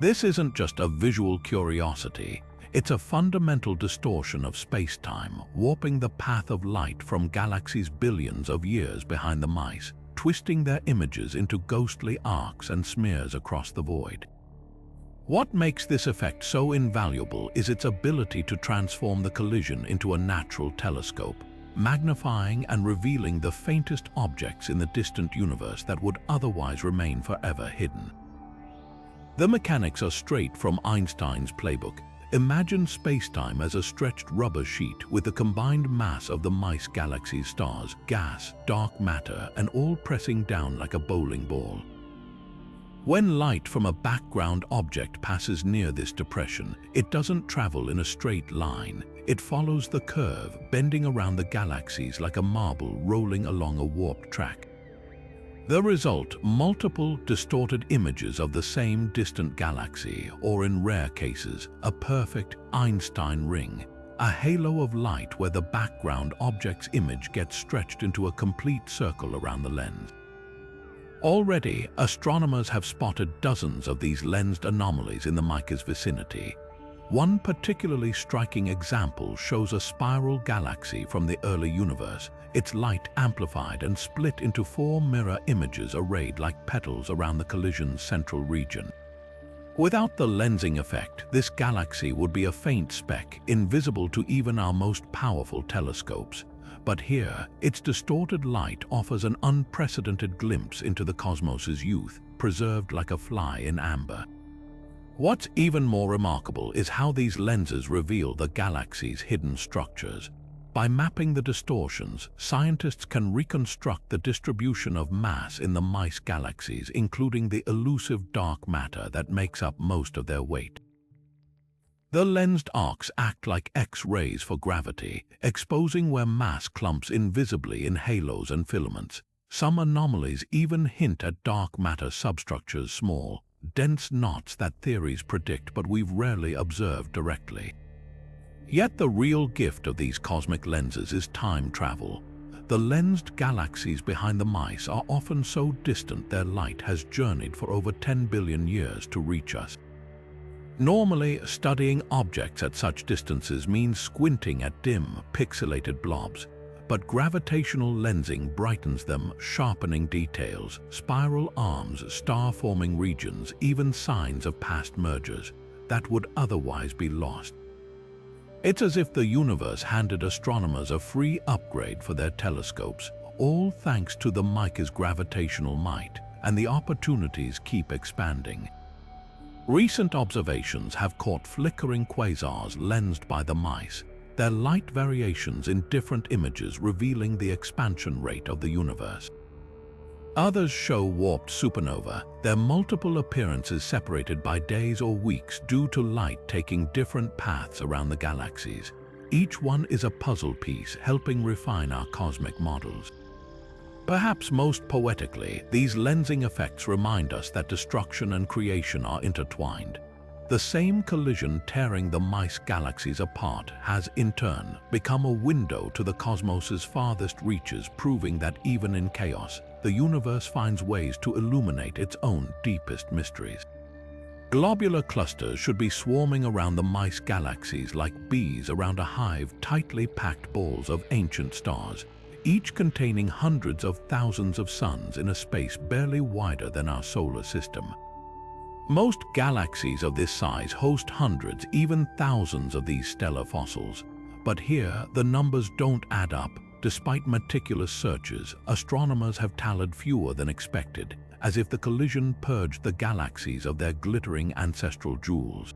This isn't just a visual curiosity, it's a fundamental distortion of space-time, warping the path of light from galaxies billions of years behind the mice, twisting their images into ghostly arcs and smears across the void. What makes this effect so invaluable is its ability to transform the collision into a natural telescope, magnifying and revealing the faintest objects in the distant universe that would otherwise remain forever hidden. The mechanics are straight from Einstein's playbook. Imagine space-time as a stretched rubber sheet with the combined mass of the Mice Galaxies stars, gas, dark matter, and all pressing down like a bowling ball. When light from a background object passes near this depression, it doesn't travel in a straight line. It follows the curve, bending around the galaxies like a marble rolling along a warped track. The result: multiple distorted images of the same distant galaxy, or in rare cases, a perfect Einstein ring, a halo of light where the background object's image gets stretched into a complete circle around the lens. Already, astronomers have spotted dozens of these lensed anomalies in the Mica's vicinity. One particularly striking example shows a spiral galaxy from the early universe, its light amplified and split into 4 mirror images arrayed like petals around the collision's central region. Without the lensing effect, this galaxy would be a faint speck, invisible to even our most powerful telescopes. But here, its distorted light offers an unprecedented glimpse into the cosmos's youth, preserved like a fly in amber. What's even more remarkable is how these lenses reveal the galaxy's hidden structures. By mapping the distortions, scientists can reconstruct the distribution of mass in the Mice Galaxies, including the elusive dark matter that makes up most of their weight. The lensed arcs act like X-rays for gravity, exposing where mass clumps invisibly in halos and filaments. Some anomalies even hint at dark matter substructures, small, dense knots that theories predict but we've rarely observed directly. Yet the real gift of these cosmic lenses is time travel. The lensed galaxies behind the mice are often so distant their light has journeyed for over 10 billion years to reach us. Normally, studying objects at such distances means squinting at dim, pixelated blobs, but gravitational lensing brightens them, sharpening details, spiral arms, star-forming regions, even signs of past mergers that would otherwise be lost. It's as if the universe handed astronomers a free upgrade for their telescopes, all thanks to the mice's gravitational might, and the opportunities keep expanding. Recent observations have caught flickering quasars lensed by the mice, their light variations in different images revealing the expansion rate of the universe. Others show warped supernova, their multiple appearances separated by days or weeks due to light taking different paths around the galaxies. Each one is a puzzle piece helping refine our cosmic models. Perhaps most poetically, these lensing effects remind us that destruction and creation are intertwined. The same collision tearing the Mice Galaxies apart has, in turn, become a window to the cosmos's farthest reaches, proving that even in chaos, the universe finds ways to illuminate its own deepest mysteries. Globular clusters should be swarming around the Mice Galaxies like bees around a hive, tightly packed balls of ancient stars, each containing hundreds of thousands of suns in a space barely wider than our solar system. Most galaxies of this size host hundreds, even thousands of these stellar fossils. But here, the numbers don't add up. Despite meticulous searches, astronomers have tallied fewer than expected, as if the collision purged the galaxies of their glittering ancestral jewels.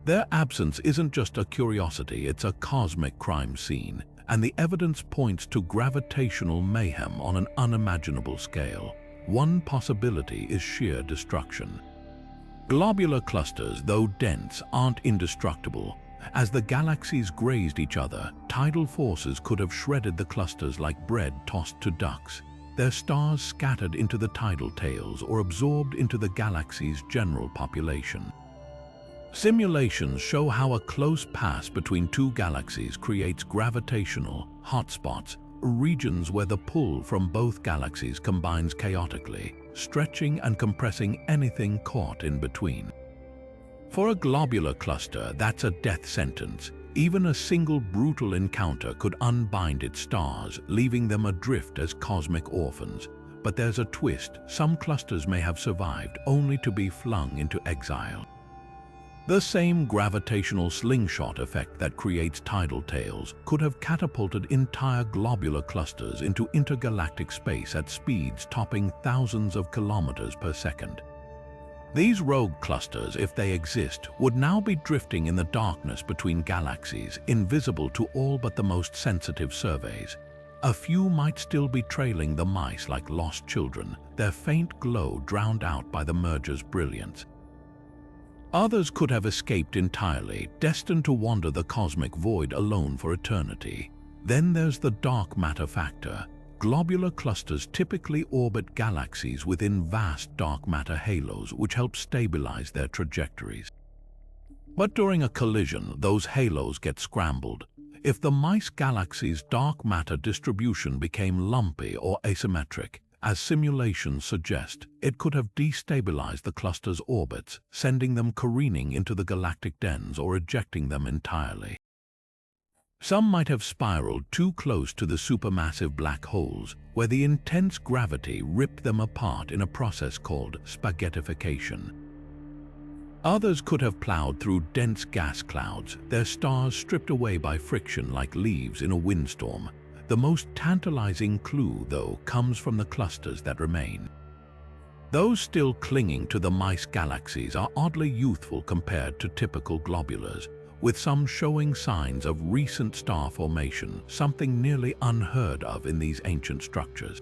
Their absence isn't just a curiosity, it's a cosmic crime scene, and the evidence points to gravitational mayhem on an unimaginable scale. One possibility is sheer destruction. Globular clusters, though dense, aren't indestructible. As the galaxies grazed each other, tidal forces could have shredded the clusters like bread tossed to ducks. Their stars scattered into the tidal tails or absorbed into the galaxy's general population. Simulations show how a close pass between two galaxies creates gravitational hotspots, regions where the pull from both galaxies combines chaotically, stretching and compressing anything caught in between. For a globular cluster, that's a death sentence. Even a single brutal encounter could unbind its stars, leaving them adrift as cosmic orphans. But there's a twist. Some clusters may have survived, only to be flung into exile. The same gravitational slingshot effect that creates tidal tails could have catapulted entire globular clusters into intergalactic space at speeds topping thousands of kilometers per second. These rogue clusters, if they exist, would now be drifting in the darkness between galaxies, invisible to all but the most sensitive surveys. A few might still be trailing the mice like lost children, their faint glow drowned out by the merger's brilliance. Others could have escaped entirely, destined to wander the cosmic void alone for eternity. Then there's the dark matter factor. Globular clusters typically orbit galaxies within vast dark matter halos, which help stabilize their trajectories. But during a collision, those halos get scrambled. If the Mice Galaxies' dark matter distribution became lumpy or asymmetric, as simulations suggest, it could have destabilized the cluster's orbits, sending them careening into the galactic dens or ejecting them entirely. Some might have spiraled too close to the supermassive black holes, where the intense gravity ripped them apart in a process called spaghettification. Others could have plowed through dense gas clouds, their stars stripped away by friction like leaves in a windstorm. The most tantalizing clue, though, comes from the clusters that remain. Those still clinging to the Mice Galaxies are oddly youthful compared to typical globulars, with some showing signs of recent star formation, something nearly unheard of in these ancient structures.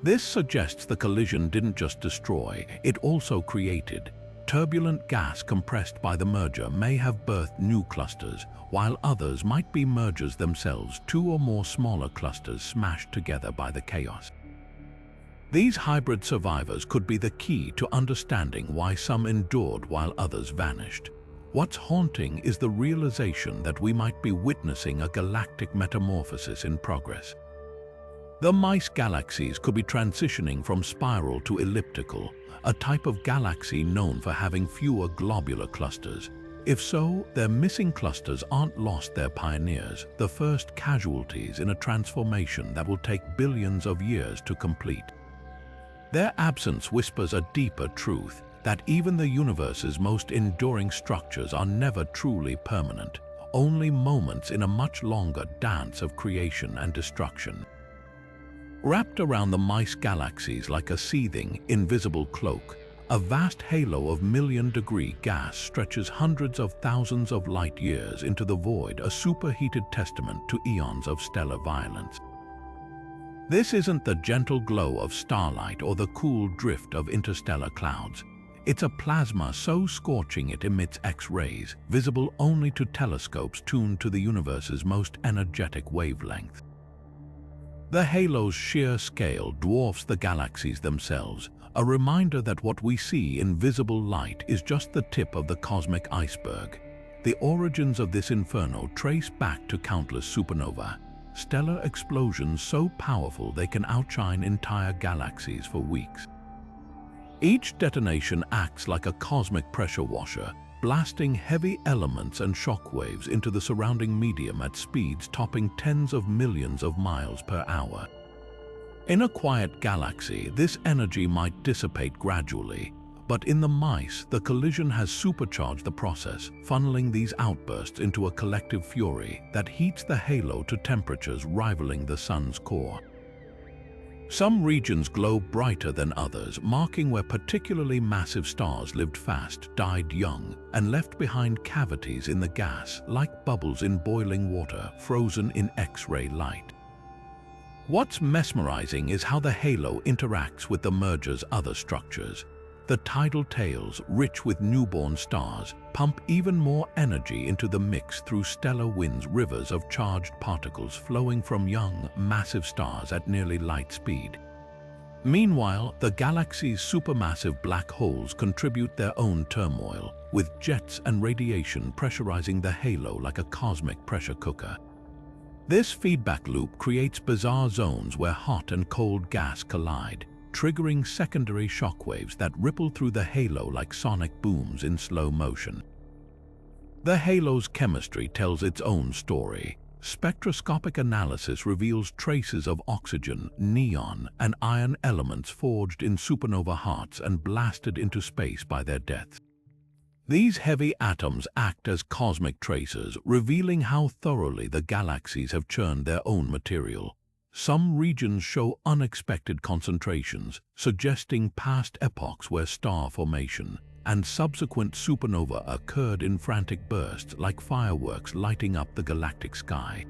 This suggests the collision didn't just destroy, it also created. Turbulent gas compressed by the merger may have birthed new clusters, while others might be mergers themselves, two or more smaller clusters smashed together by the chaos. These hybrid survivors could be the key to understanding why some endured while others vanished. What's haunting is the realization that we might be witnessing a galactic metamorphosis in progress. The Mice Galaxies could be transitioning from spiral to elliptical, a type of galaxy known for having fewer globular clusters. If so, their missing clusters aren't lost, they're pioneers, the first casualties in a transformation that will take billions of years to complete. Their absence whispers a deeper truth, that even the universe's most enduring structures are never truly permanent, only moments in a much longer dance of creation and destruction. Wrapped around the Mice Galaxies like a seething, invisible cloak, a vast halo of million-degree gas stretches hundreds of thousands of light years into the void, a superheated testament to eons of stellar violence. This isn't the gentle glow of starlight or the cool drift of interstellar clouds. It's a plasma so scorching it emits X-rays, visible only to telescopes tuned to the universe's most energetic wavelength. The halo's sheer scale dwarfs the galaxies themselves, a reminder that what we see in visible light is just the tip of the cosmic iceberg. The origins of this inferno trace back to countless supernovae, stellar explosions so powerful they can outshine entire galaxies for weeks. Each detonation acts like a cosmic pressure washer, blasting heavy elements and shockwaves into the surrounding medium at speeds topping tens of millions of miles per hour. In a quiet galaxy, this energy might dissipate gradually, but in the mice, the collision has supercharged the process, funneling these outbursts into a collective fury that heats the halo to temperatures rivaling the sun's core. Some regions glow brighter than others, marking where particularly massive stars lived fast, died young, and left behind cavities in the gas, like bubbles in boiling water, frozen in X-ray light. What's mesmerizing is how the halo interacts with the merger's other structures. The tidal tails, rich with newborn stars, pump even more energy into the mix through stellar winds, rivers of charged particles flowing from young, massive stars at nearly light speed. Meanwhile, the galaxy's supermassive black holes contribute their own turmoil, with jets and radiation pressurizing the halo like a cosmic pressure cooker. This feedback loop creates bizarre zones where hot and cold gas collide, triggering secondary shockwaves that ripple through the halo like sonic booms in slow motion. The halo's chemistry tells its own story. Spectroscopic analysis reveals traces of oxygen, neon, and iron elements forged in supernova hearts and blasted into space by their deaths. These heavy atoms act as cosmic tracers, revealing how thoroughly the galaxies have churned their own material. Some regions show unexpected concentrations, suggesting past epochs where star formation and subsequent supernova occurred in frantic bursts like fireworks lighting up the galactic sky.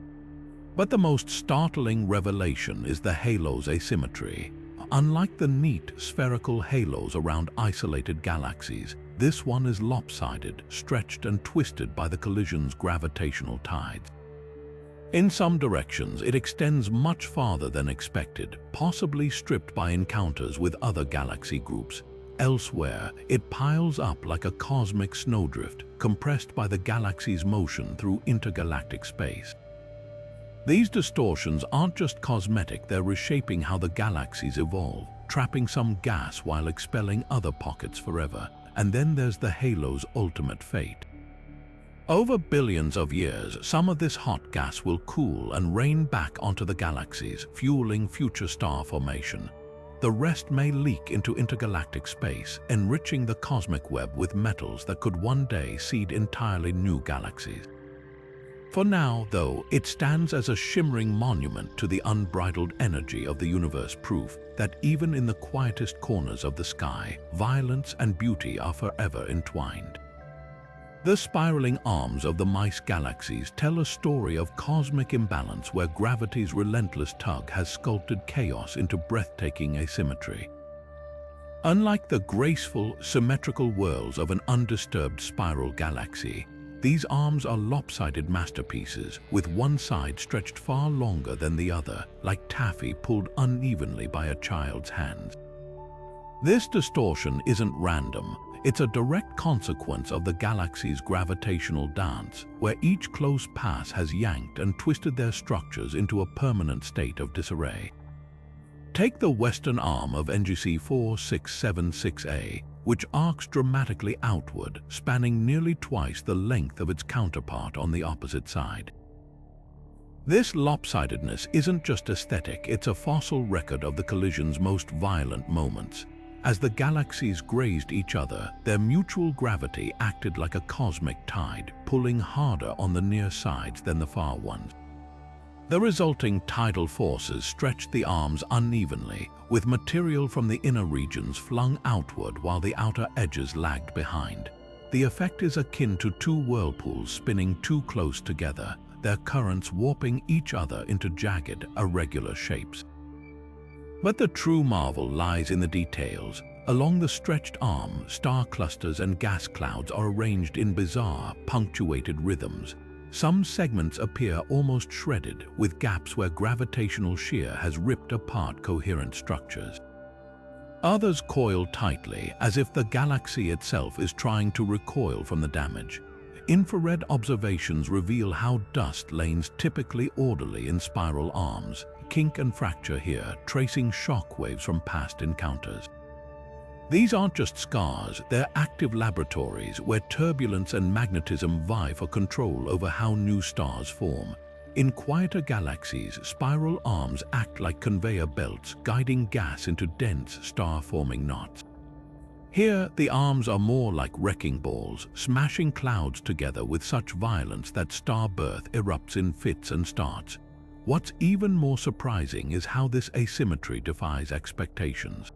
But the most startling revelation is the halo's asymmetry. Unlike the neat, spherical halos around isolated galaxies, this one is lopsided, stretched and twisted by the collision's gravitational tides. In some directions, it extends much farther than expected, possibly stripped by encounters with other galaxy groups. Elsewhere, it piles up like a cosmic snowdrift, compressed by the galaxy's motion through intergalactic space. These distortions aren't just cosmetic, they're reshaping how the galaxies evolve, trapping some gas while expelling other pockets forever. And then there's the halo's ultimate fate. Over billions of years, some of this hot gas will cool and rain back onto the galaxies, fueling future star formation. The rest may leak into intergalactic space, enriching the cosmic web with metals that could one day seed entirely new galaxies. For now, though, it stands as a shimmering monument to the unbridled energy of the universe, proof that even in the quietest corners of the sky, violence and beauty are forever entwined. The spiraling arms of the Mice Galaxies tell a story of cosmic imbalance where gravity's relentless tug has sculpted chaos into breathtaking asymmetry. Unlike the graceful, symmetrical whirls of an undisturbed spiral galaxy, these arms are lopsided masterpieces, with one side stretched far longer than the other, like taffy pulled unevenly by a child's hands. This distortion isn't random. It's a direct consequence of the galaxy's gravitational dance, where each close pass has yanked and twisted their structures into a permanent state of disarray. Take the western arm of NGC 4676A, which arcs dramatically outward, spanning nearly twice the length of its counterpart on the opposite side. This lopsidedness isn't just aesthetic, it's a fossil record of the collision's most violent moments. As the galaxies grazed each other, their mutual gravity acted like a cosmic tide, pulling harder on the near sides than the far ones. The resulting tidal forces stretched the arms unevenly, with material from the inner regions flung outward while the outer edges lagged behind. The effect is akin to two whirlpools spinning too close together, their currents warping each other into jagged, irregular shapes. But the true marvel lies in the details. Along the stretched arm, star clusters and gas clouds are arranged in bizarre, punctuated rhythms. Some segments appear almost shredded, with gaps where gravitational shear has ripped apart coherent structures. Others coil tightly, as if the galaxy itself is trying to recoil from the damage. Infrared observations reveal how dust lanes typically orderly in spiral arms, kink and fracture here, tracing shock waves from past encounters. These aren't just scars, they're active laboratories where turbulence and magnetism vie for control over how new stars form. In quieter galaxies, spiral arms act like conveyor belts, guiding gas into dense, star-forming knots. Here, the arms are more like wrecking balls, smashing clouds together with such violence that star birth erupts in fits and starts. What's even more surprising is how this asymmetry defies expectations.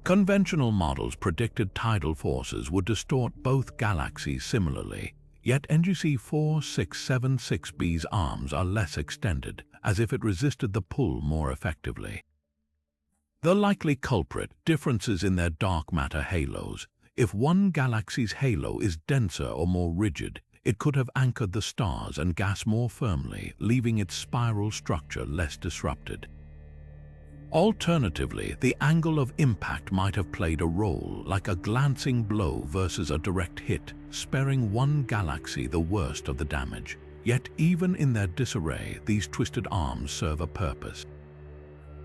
Conventional models predicted tidal forces would distort both galaxies similarly, yet NGC 4676b's arms are less extended, as if it resisted the pull more effectively. The likely culprit: differences in their dark matter halos. If one galaxy's halo is denser or more rigid, it could have anchored the stars and gas more firmly, leaving its spiral structure less disrupted. Alternatively, the angle of impact might have played a role, like a glancing blow versus a direct hit, sparing one galaxy the worst of the damage. Yet even in their disarray, these twisted arms serve a purpose.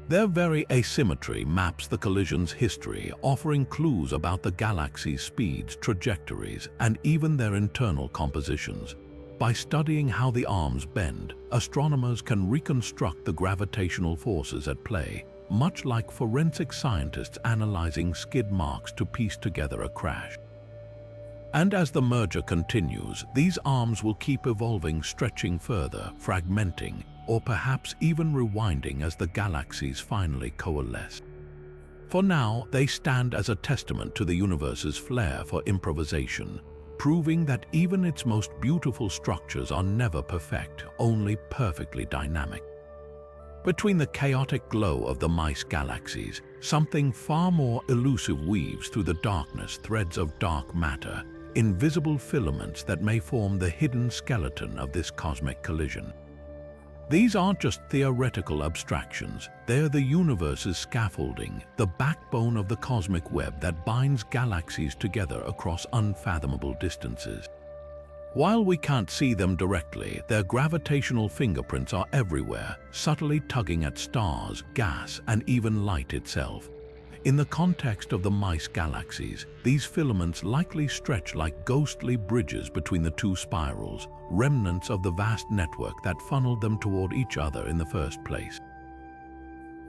Their very asymmetry maps the collision's history, offering clues about the galaxy's speeds, trajectories, and even their internal compositions. By studying how the arms bend, astronomers can reconstruct the gravitational forces at play, much like forensic scientists analyzing skid marks to piece together a crash. And as the merger continues, these arms will keep evolving, stretching further, fragmenting, or perhaps even rewinding as the galaxies finally coalesce. For now, they stand as a testament to the universe's flair for improvisation, proving that even its most beautiful structures are never perfect, only perfectly dynamic. Between the chaotic glow of the Mice Galaxies, something far more elusive weaves through the darkness, threads of dark matter, invisible filaments that may form the hidden skeleton of this cosmic collision. These aren't just theoretical abstractions, they're the universe's scaffolding, the backbone of the cosmic web that binds galaxies together across unfathomable distances. While we can't see them directly, their gravitational fingerprints are everywhere, subtly tugging at stars, gas, and even light itself. In the context of the Mice Galaxies, these filaments likely stretch like ghostly bridges between the two spirals, remnants of the vast network that funneled them toward each other in the first place.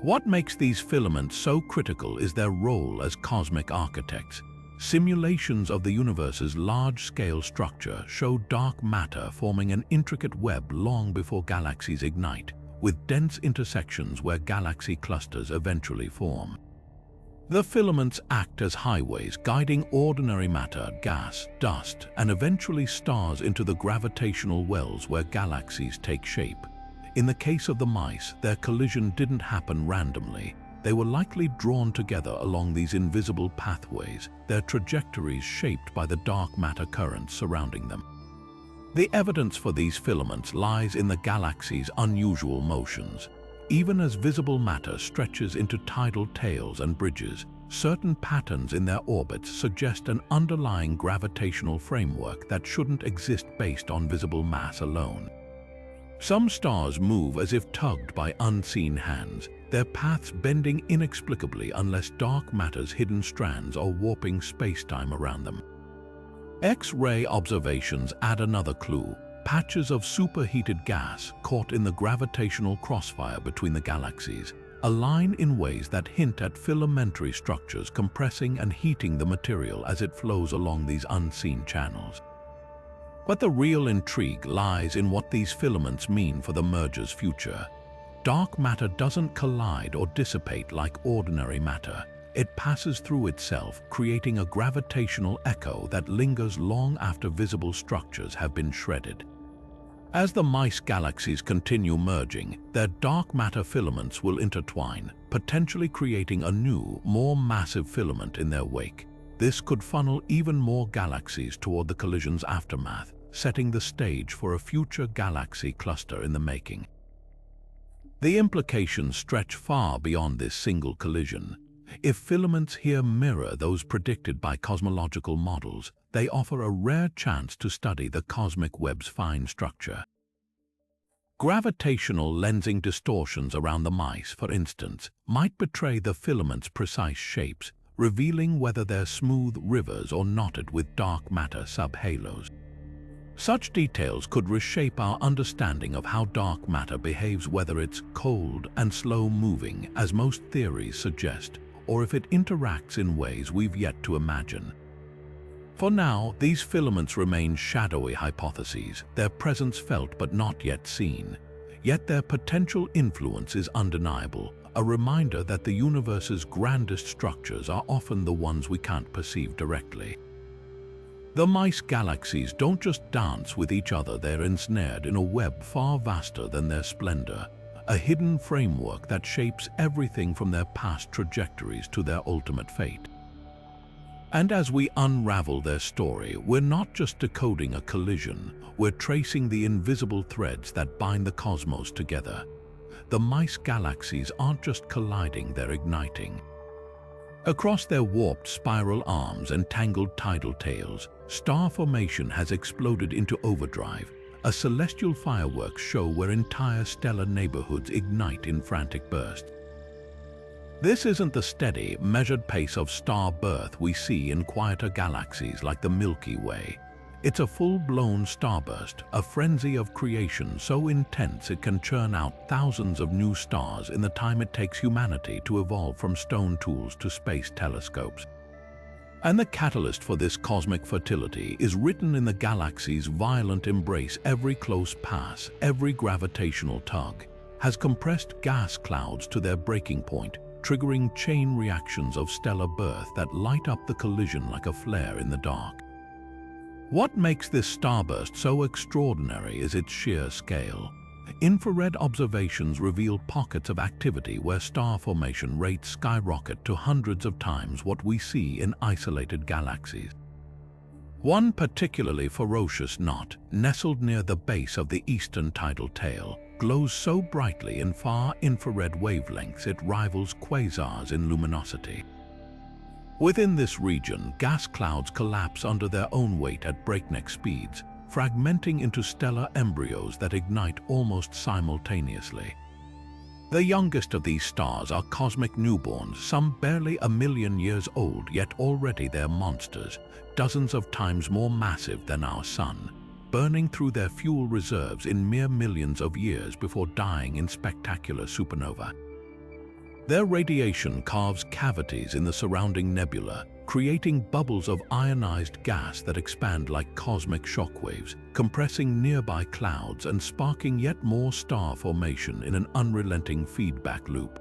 What makes these filaments so critical is their role as cosmic architects. Simulations of the universe's large-scale structure show dark matter forming an intricate web long before galaxies ignite, with dense intersections where galaxy clusters eventually form. The filaments act as highways guiding ordinary matter, gas, dust, and eventually stars into the gravitational wells where galaxies take shape. In the case of the mice, their collision didn't happen randomly. They were likely drawn together along these invisible pathways, their trajectories shaped by the dark matter currents surrounding them. The evidence for these filaments lies in the galaxy's unusual motions. Even as visible matter stretches into tidal tails and bridges, certain patterns in their orbits suggest an underlying gravitational framework that shouldn't exist based on visible mass alone. Some stars move as if tugged by unseen hands, their paths bending inexplicably unless dark matter's hidden strands are warping space-time around them. X-ray observations add another clue: patches of superheated gas caught in the gravitational crossfire between the galaxies align in ways that hint at filamentary structures compressing and heating the material as it flows along these unseen channels. But the real intrigue lies in what these filaments mean for the merger's future. Dark matter doesn't collide or dissipate like ordinary matter. It passes through itself, creating a gravitational echo that lingers long after visible structures have been shredded. As the Mice Galaxies continue merging, their dark matter filaments will intertwine, potentially creating a new, more massive filament in their wake. This could funnel even more galaxies toward the collision's aftermath, setting the stage for a future galaxy cluster in the making. The implications stretch far beyond this single collision. If filaments here mirror those predicted by cosmological models, they offer a rare chance to study the cosmic web's fine structure. Gravitational lensing distortions around the mice, for instance, might betray the filaments' precise shapes, revealing whether they're smooth rivers or knotted with dark matter subhalos. Such details could reshape our understanding of how dark matter behaves, whether it's cold and slow-moving, as most theories suggest, or if it interacts in ways we've yet to imagine. For now, these filaments remain shadowy hypotheses, their presence felt but not yet seen. Yet their potential influence is undeniable, a reminder that the universe's grandest structures are often the ones we can't perceive directly. The Mice Galaxies don't just dance with each other, they're ensnared in a web far vaster than their splendor, a hidden framework that shapes everything from their past trajectories to their ultimate fate. And as we unravel their story, we're not just decoding a collision, we're tracing the invisible threads that bind the cosmos together. The Mice Galaxies aren't just colliding, they're igniting. Across their warped spiral arms and tangled tidal tails, star formation has exploded into overdrive, a celestial fireworks show where entire stellar neighborhoods ignite in frantic bursts. This isn't the steady, measured pace of star birth we see in quieter galaxies like the Milky Way. It's a full-blown starburst, a frenzy of creation so intense it can churn out thousands of new stars in the time it takes humanity to evolve from stone tools to space telescopes. And the catalyst for this cosmic fertility is written in the galaxy's violent embrace. Every close pass, every gravitational tug, has compressed gas clouds to their breaking point, triggering chain reactions of stellar birth that light up the collision like a flare in the dark. What makes this starburst so extraordinary is its sheer scale. Infrared observations reveal pockets of activity where star formation rates skyrocket to hundreds of times what we see in isolated galaxies. One particularly ferocious knot, nestled near the base of the eastern tidal tail, glows so brightly in far infrared wavelengths it rivals quasars in luminosity. Within this region, gas clouds collapse under their own weight at breakneck speeds, fragmenting into stellar embryos that ignite almost simultaneously. The youngest of these stars are cosmic newborns, some barely 1 million years old, yet already they're monsters, dozens of times more massive than our Sun, burning through their fuel reserves in mere millions of years before dying in spectacular supernova. Their radiation carves cavities in the surrounding nebula, creating bubbles of ionized gas that expand like cosmic shockwaves, compressing nearby clouds and sparking yet more star formation in an unrelenting feedback loop.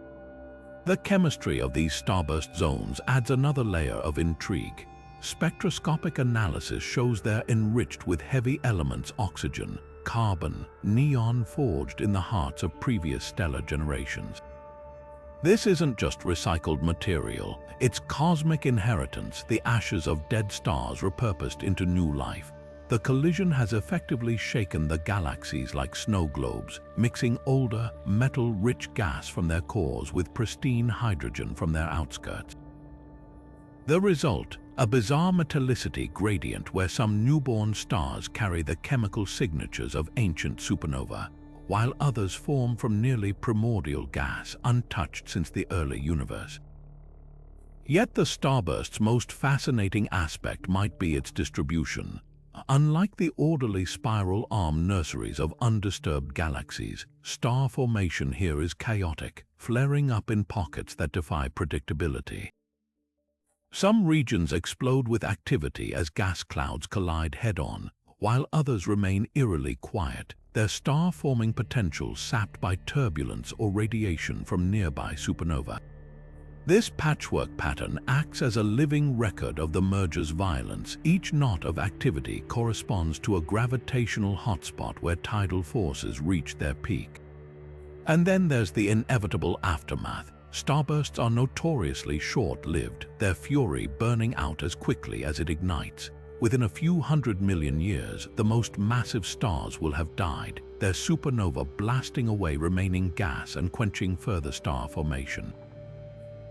The chemistry of these starburst zones adds another layer of intrigue. Spectroscopic analysis shows they're enriched with heavy elements: oxygen, carbon, neon, forged in the hearts of previous stellar generations. This isn't just recycled material, it's cosmic inheritance, the ashes of dead stars repurposed into new life. The collision has effectively shaken the galaxies like snow globes, mixing older, metal-rich gas from their cores with pristine hydrogen from their outskirts. The result, a bizarre metallicity gradient where some newborn stars carry the chemical signatures of ancient supernova, while others form from nearly primordial gas untouched since the early universe. Yet the starburst's most fascinating aspect might be its distribution. Unlike the orderly spiral arm nurseries of undisturbed galaxies, star formation here is chaotic, flaring up in pockets that defy predictability. Some regions explode with activity as gas clouds collide head-on, while others remain eerily quiet, their star-forming potential sapped by turbulence or radiation from nearby supernova. This patchwork pattern acts as a living record of the merger's violence. Each knot of activity corresponds to a gravitational hotspot where tidal forces reach their peak. And then there's the inevitable aftermath. Starbursts are notoriously short-lived, their fury burning out as quickly as it ignites. Within a few 100 million years, the most massive stars will have died, their supernova blasting away remaining gas and quenching further star formation.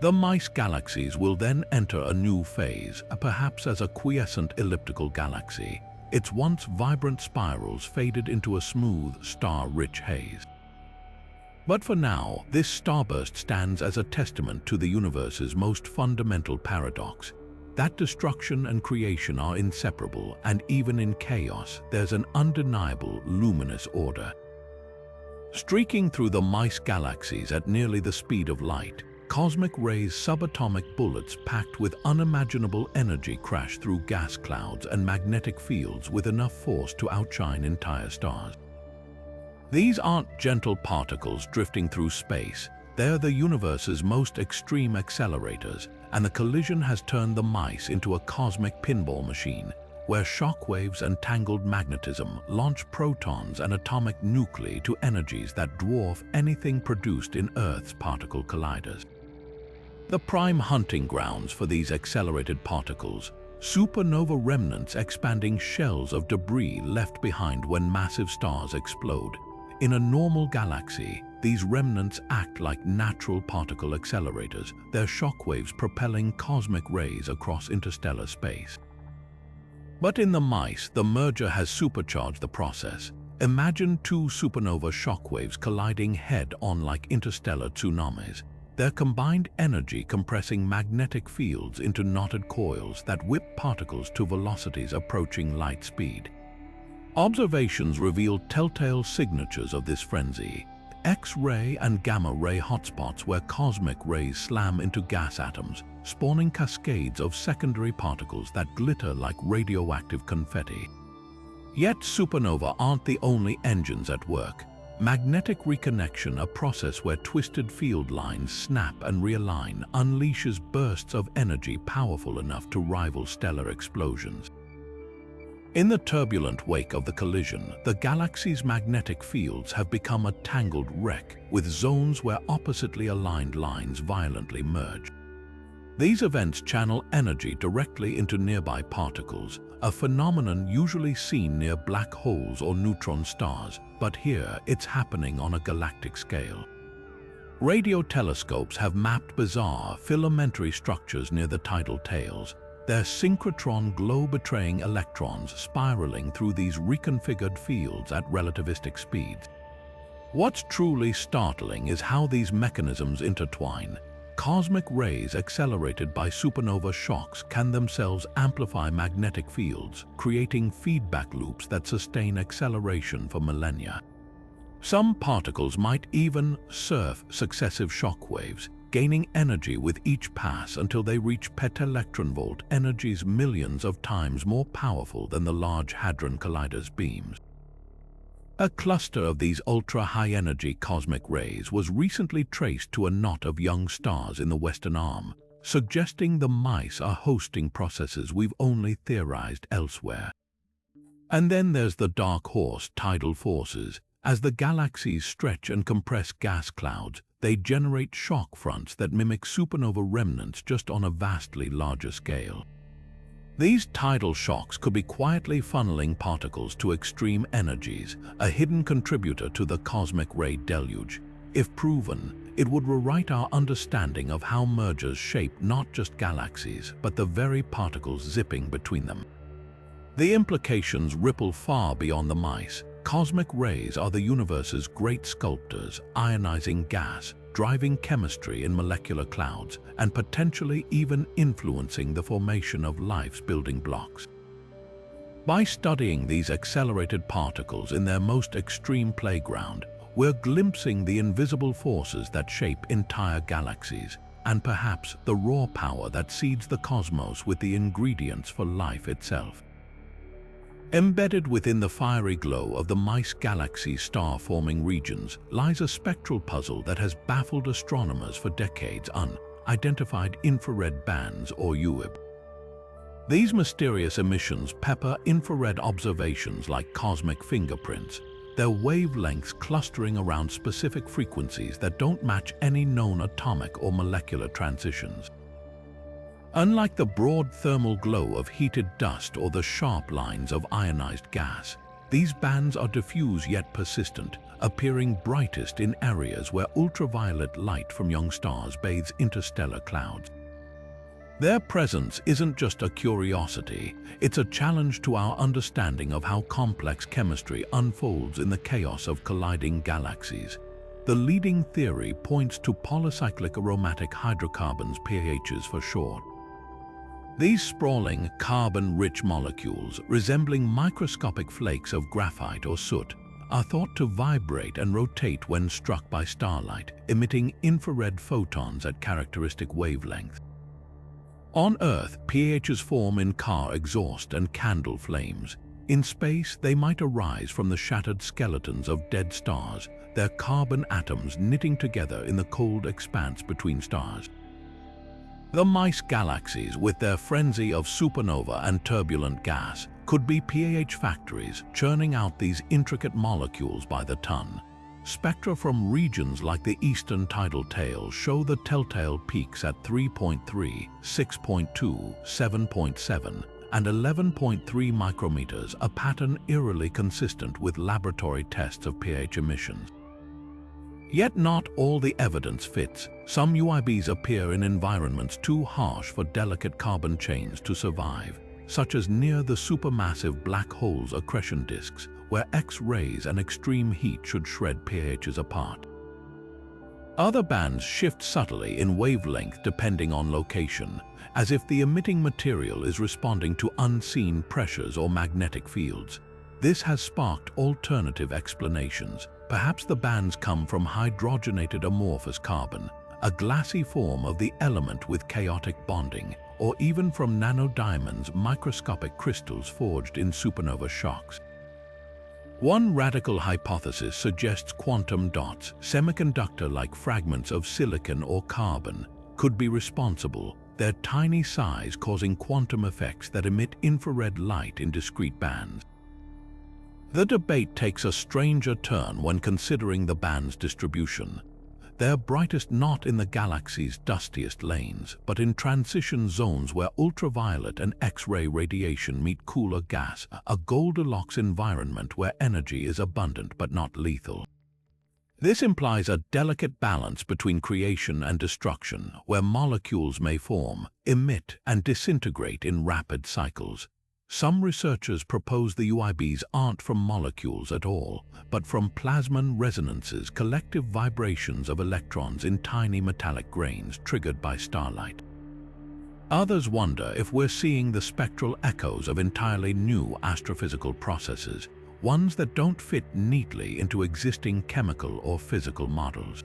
The Mice Galaxies will then enter a new phase, perhaps as a quiescent elliptical galaxy. Its once vibrant spirals faded into a smooth, star-rich haze. But for now, this starburst stands as a testament to the universe's most fundamental paradox. That destruction and creation are inseparable, and even in chaos, there's an undeniable luminous order. Streaking through the Mice Galaxies at nearly the speed of light, cosmic rays, subatomic bullets packed with unimaginable energy crash through gas clouds and magnetic fields with enough force to outshine entire stars. These aren't gentle particles drifting through space. They're the universe's most extreme accelerators, and the collision has turned the mice into a cosmic pinball machine, where shockwaves and tangled magnetism launch protons and atomic nuclei to energies that dwarf anything produced in Earth's particle colliders. The prime hunting grounds for these accelerated particles, supernova remnants expanding shells of debris left behind when massive stars explode. In a normal galaxy, these remnants act like natural particle accelerators, their shockwaves propelling cosmic rays across interstellar space. But in the mice, the merger has supercharged the process. Imagine two supernova shockwaves colliding head-on like interstellar tsunamis, their combined energy compressing magnetic fields into knotted coils that whip particles to velocities approaching light speed. Observations reveal telltale signatures of this frenzy: X-ray and gamma-ray hotspots where cosmic rays slam into gas atoms, spawning cascades of secondary particles that glitter like radioactive confetti. Yet supernova aren't the only engines at work. Magnetic reconnection, a process where twisted field lines snap and realign, unleashes bursts of energy powerful enough to rival stellar explosions. In the turbulent wake of the collision, the galaxy's magnetic fields have become a tangled wreck, with zones where oppositely aligned lines violently merge. These events channel energy directly into nearby particles, a phenomenon usually seen near black holes or neutron stars, but here it's happening on a galactic scale. Radio telescopes have mapped bizarre, filamentary structures near the tidal tails, their synchrotron glow-betraying electrons spiraling through these reconfigured fields at relativistic speeds. What's truly startling is how these mechanisms intertwine. Cosmic rays accelerated by supernova shocks can themselves amplify magnetic fields, creating feedback loops that sustain acceleration for millennia. Some particles might even surf successive shock waves, gaining energy with each pass until they reach petaelectronvolt energies millions of times more powerful than the Large Hadron Collider's beams. A cluster of these ultra-high-energy cosmic rays was recently traced to a knot of young stars in the western arm, suggesting the mice are hosting processes we've only theorized elsewhere. And then there's the dark horse tidal forces. As the galaxies stretch and compress gas clouds, they generate shock fronts that mimic supernova remnants just on a vastly larger scale. These tidal shocks could be quietly funneling particles to extreme energies, a hidden contributor to the cosmic ray deluge. If proven, it would rewrite our understanding of how mergers shape not just galaxies, but the very particles zipping between them. The implications ripple far beyond the mice. Cosmic rays are the universe's great sculptors, ionizing gas, driving chemistry in molecular clouds, and potentially even influencing the formation of life's building blocks. By studying these accelerated particles in their most extreme playground, we're glimpsing the invisible forces that shape entire galaxies, and perhaps the raw power that seeds the cosmos with the ingredients for life itself. Embedded within the fiery glow of the Mice Galaxies star-forming regions lies a spectral puzzle that has baffled astronomers for decades: unidentified infrared bands, or UIB. These mysterious emissions pepper infrared observations like cosmic fingerprints, their wavelengths clustering around specific frequencies that don't match any known atomic or molecular transitions. Unlike the broad thermal glow of heated dust or the sharp lines of ionized gas, these bands are diffuse yet persistent, appearing brightest in areas where ultraviolet light from young stars bathes interstellar clouds. Their presence isn't just a curiosity, it's a challenge to our understanding of how complex chemistry unfolds in the chaos of colliding galaxies. The leading theory points to polycyclic aromatic hydrocarbons, PAHs for short. These sprawling, carbon-rich molecules, resembling microscopic flakes of graphite or soot, are thought to vibrate and rotate when struck by starlight, emitting infrared photons at characteristic wavelengths. On Earth, PAHs form in car exhaust and candle flames. In space, they might arise from the shattered skeletons of dead stars, their carbon atoms knitting together in the cold expanse between stars. The Mice Galaxies, with their frenzy of supernova and turbulent gas, could be PAH factories churning out these intricate molecules by the ton. Spectra from regions like the eastern tidal tail show the telltale peaks at 3.3, 6.2, 7.7, and 11.3 micrometers, a pattern eerily consistent with laboratory tests of PAH emissions. Yet not all the evidence fits. Some UIBs appear in environments too harsh for delicate carbon chains to survive, such as near the supermassive black hole's accretion disks, where X-rays and extreme heat should shred PAHs apart. Other bands shift subtly in wavelength depending on location, as if the emitting material is responding to unseen pressures or magnetic fields. This has sparked alternative explanations. Perhaps the bands come from hydrogenated amorphous carbon, a glassy form of the element with chaotic bonding, or even from nanodiamonds, microscopic crystals forged in supernova shocks. One radical hypothesis suggests quantum dots, semiconductor-like fragments of silicon or carbon, could be responsible, their tiny size causing quantum effects that emit infrared light in discrete bands. The debate takes a stranger turn when considering the band's distribution. They're brightest not in the galaxy's dustiest lanes, but in transition zones where ultraviolet and X-ray radiation meet cooler gas, a Goldilocks environment where energy is abundant but not lethal. This implies a delicate balance between creation and destruction, where molecules may form, emit, and disintegrate in rapid cycles. Some researchers propose the UIBs aren't from molecules at all, but from plasmon resonances, collective vibrations of electrons in tiny metallic grains triggered by starlight. Others wonder if we're seeing the spectral echoes of entirely new astrophysical processes, ones that don't fit neatly into existing chemical or physical models.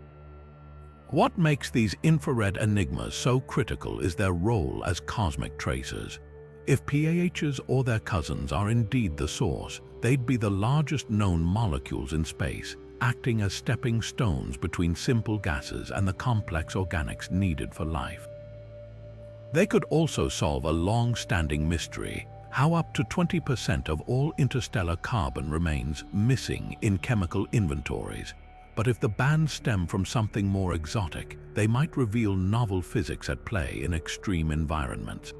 What makes these infrared enigmas so critical is their role as cosmic tracers. If PAHs or their cousins are indeed the source, they'd be the largest known molecules in space, acting as stepping stones between simple gases and the complex organics needed for life. They could also solve a long-standing mystery: how up to 20% of all interstellar carbon remains missing in chemical inventories. But if the bands stem from something more exotic, they might reveal novel physics at play in extreme environments.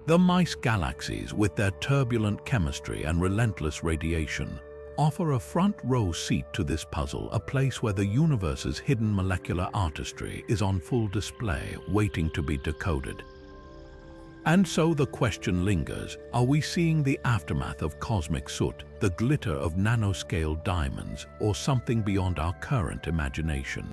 The Mice Galaxies, with their turbulent chemistry and relentless radiation, offer a front-row seat to this puzzle, a place where the universe's hidden molecular artistry is on full display, waiting to be decoded. And so the question lingers: are we seeing the aftermath of cosmic soot, the glitter of nanoscale diamonds, or something beyond our current imagination?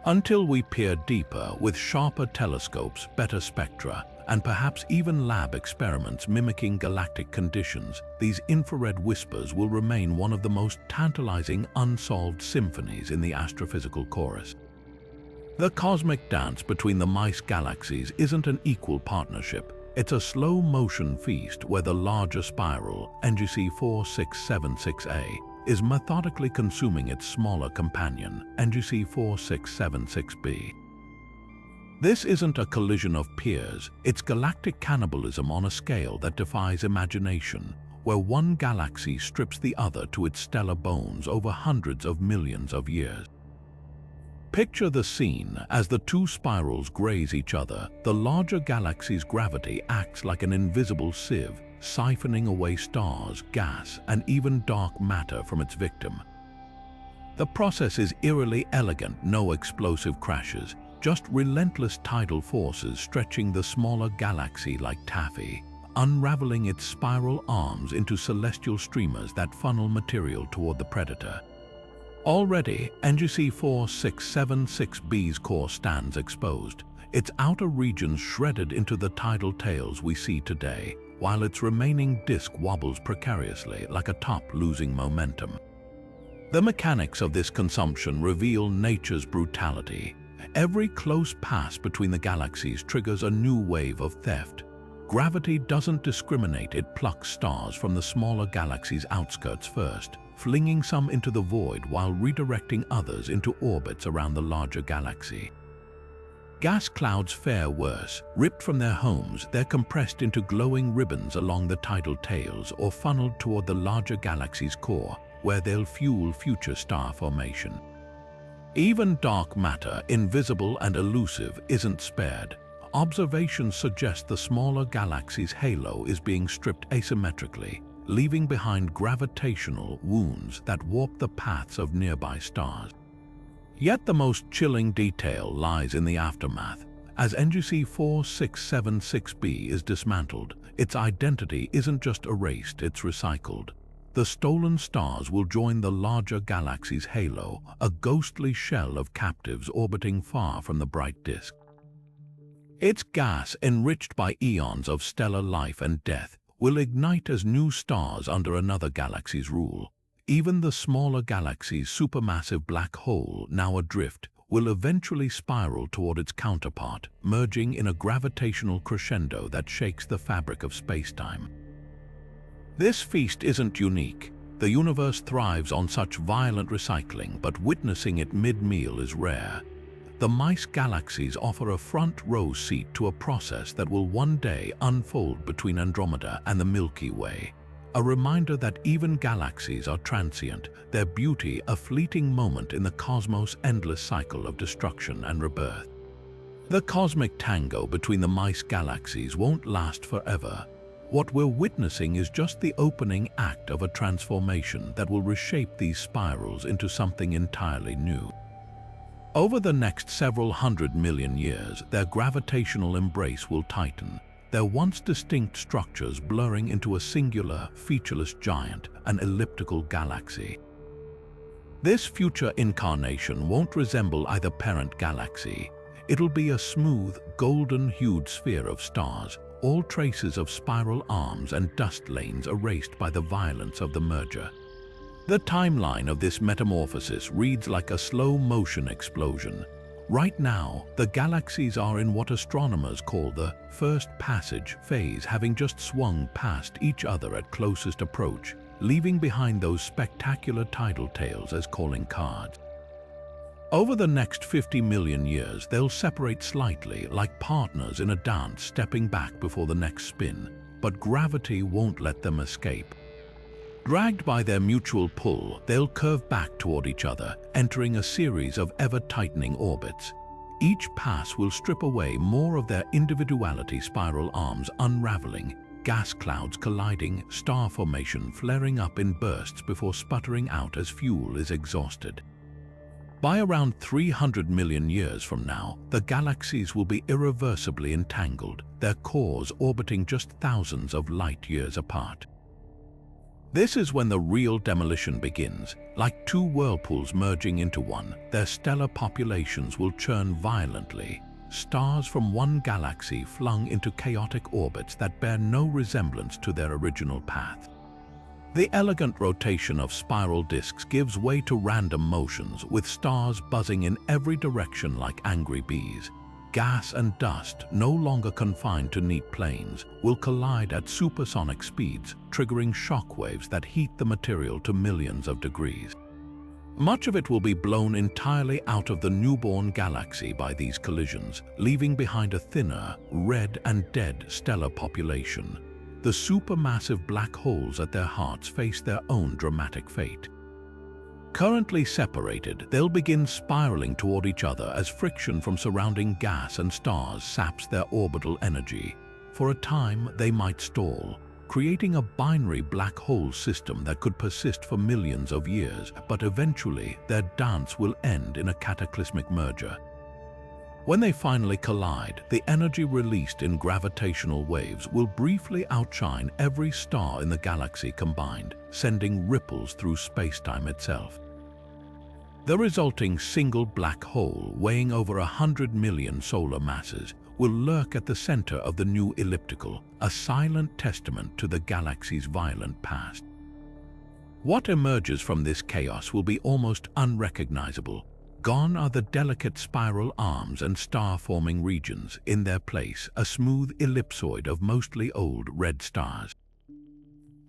Until we peer deeper with sharper telescopes, better spectra, and perhaps even lab experiments mimicking galactic conditions, these infrared whispers will remain one of the most tantalizing unsolved symphonies in the astrophysical chorus. The cosmic dance between the Mice Galaxies isn't an equal partnership. It's a slow-motion feast where the larger spiral, NGC 4676a, is methodically consuming its smaller companion, NGC 4676b. This isn't a collision of peers, it's galactic cannibalism on a scale that defies imagination, where one galaxy strips the other to its stellar bones over hundreds of millions of years. Picture the scene as the two spirals graze each other. The larger galaxy's gravity acts like an invisible sieve, siphoning away stars, gas, and even dark matter from its victim. The process is eerily elegant: no explosive crashes, just relentless tidal forces stretching the smaller galaxy like taffy, unraveling its spiral arms into celestial streamers that funnel material toward the predator. Already, NGC 4676b's core stands exposed, its outer regions shredded into the tidal tails we see today, while its remaining disk wobbles precariously like a top losing momentum. The mechanics of this consumption reveal nature's brutality. Every close pass between the galaxies triggers a new wave of theft. Gravity doesn't discriminate, it plucks stars from the smaller galaxy's outskirts first, flinging some into the void while redirecting others into orbits around the larger galaxy. Gas clouds fare worse. Ripped from their homes, they're compressed into glowing ribbons along the tidal tails or funneled toward the larger galaxy's core, where they'll fuel future star formation. Even dark matter, invisible and elusive, isn't spared. Observations suggest the smaller galaxy's halo is being stripped asymmetrically, leaving behind gravitational wounds that warp the paths of nearby stars. Yet the most chilling detail lies in the aftermath. As NGC 4676b is dismantled, its identity isn't just erased, it's recycled. The stolen stars will join the larger galaxy's halo, a ghostly shell of captives orbiting far from the bright disk. Its gas, enriched by eons of stellar life and death, will ignite as new stars under another galaxy's rule. Even the smaller galaxy's supermassive black hole, now adrift, will eventually spiral toward its counterpart, merging in a gravitational crescendo that shakes the fabric of space-time. This feast isn't unique. The universe thrives on such violent recycling, but witnessing it mid-meal is rare. The Mice Galaxies offer a front-row seat to a process that will one day unfold between Andromeda and the Milky Way. A reminder that even galaxies are transient, their beauty a fleeting moment in the cosmos' endless cycle of destruction and rebirth. The cosmic tango between the Mice Galaxies won't last forever. What we're witnessing is just the opening act of a transformation that will reshape these spirals into something entirely new. Over the next several 100 million years, their gravitational embrace will tighten, their once distinct structures blurring into a singular, featureless giant, an elliptical galaxy. This future incarnation won't resemble either parent galaxy. It'll be a smooth, golden-hued sphere of stars, all traces of spiral arms and dust lanes erased by the violence of the merger. The timeline of this metamorphosis reads like a slow-motion explosion. Right now, the galaxies are in what astronomers call the first passage phase, having just swung past each other at closest approach, leaving behind those spectacular tidal tails as calling cards. Over the next 50 million years, they'll separate slightly, like partners in a dance stepping back before the next spin, but gravity won't let them escape. Dragged by their mutual pull, they'll curve back toward each other, entering a series of ever-tightening orbits. Each pass will strip away more of their individuality, spiral arms unraveling, gas clouds colliding, star formation flaring up in bursts before sputtering out as fuel is exhausted. By around 300 million years from now, the galaxies will be irreversibly entangled, their cores orbiting just thousands of light years apart. This is when the real demolition begins. Like two whirlpools merging into one, their stellar populations will churn violently, stars from one galaxy flung into chaotic orbits that bear no resemblance to their original path. The elegant rotation of spiral disks gives way to random motions, with stars buzzing in every direction like angry bees. Gas and dust, no longer confined to neat planes, will collide at supersonic speeds, triggering shockwaves that heat the material to millions of degrees. Much of it will be blown entirely out of the newborn galaxy by these collisions, leaving behind a thinner, red and dead stellar population. The supermassive black holes at their hearts face their own dramatic fate. Currently separated, they'll begin spiraling toward each other as friction from surrounding gas and stars saps their orbital energy. For a time, they might stall, creating a binary black hole system that could persist for millions of years, but eventually their dance will end in a cataclysmic merger. When they finally collide, the energy released in gravitational waves will briefly outshine every star in the galaxy combined, sending ripples through space-time itself. The resulting single black hole, weighing over 100 million solar masses, will lurk at the center of the new elliptical, a silent testament to the galaxy's violent past. What emerges from this chaos will be almost unrecognizable. Gone are the delicate spiral arms and star-forming regions. In their place, a smooth ellipsoid of mostly old red stars.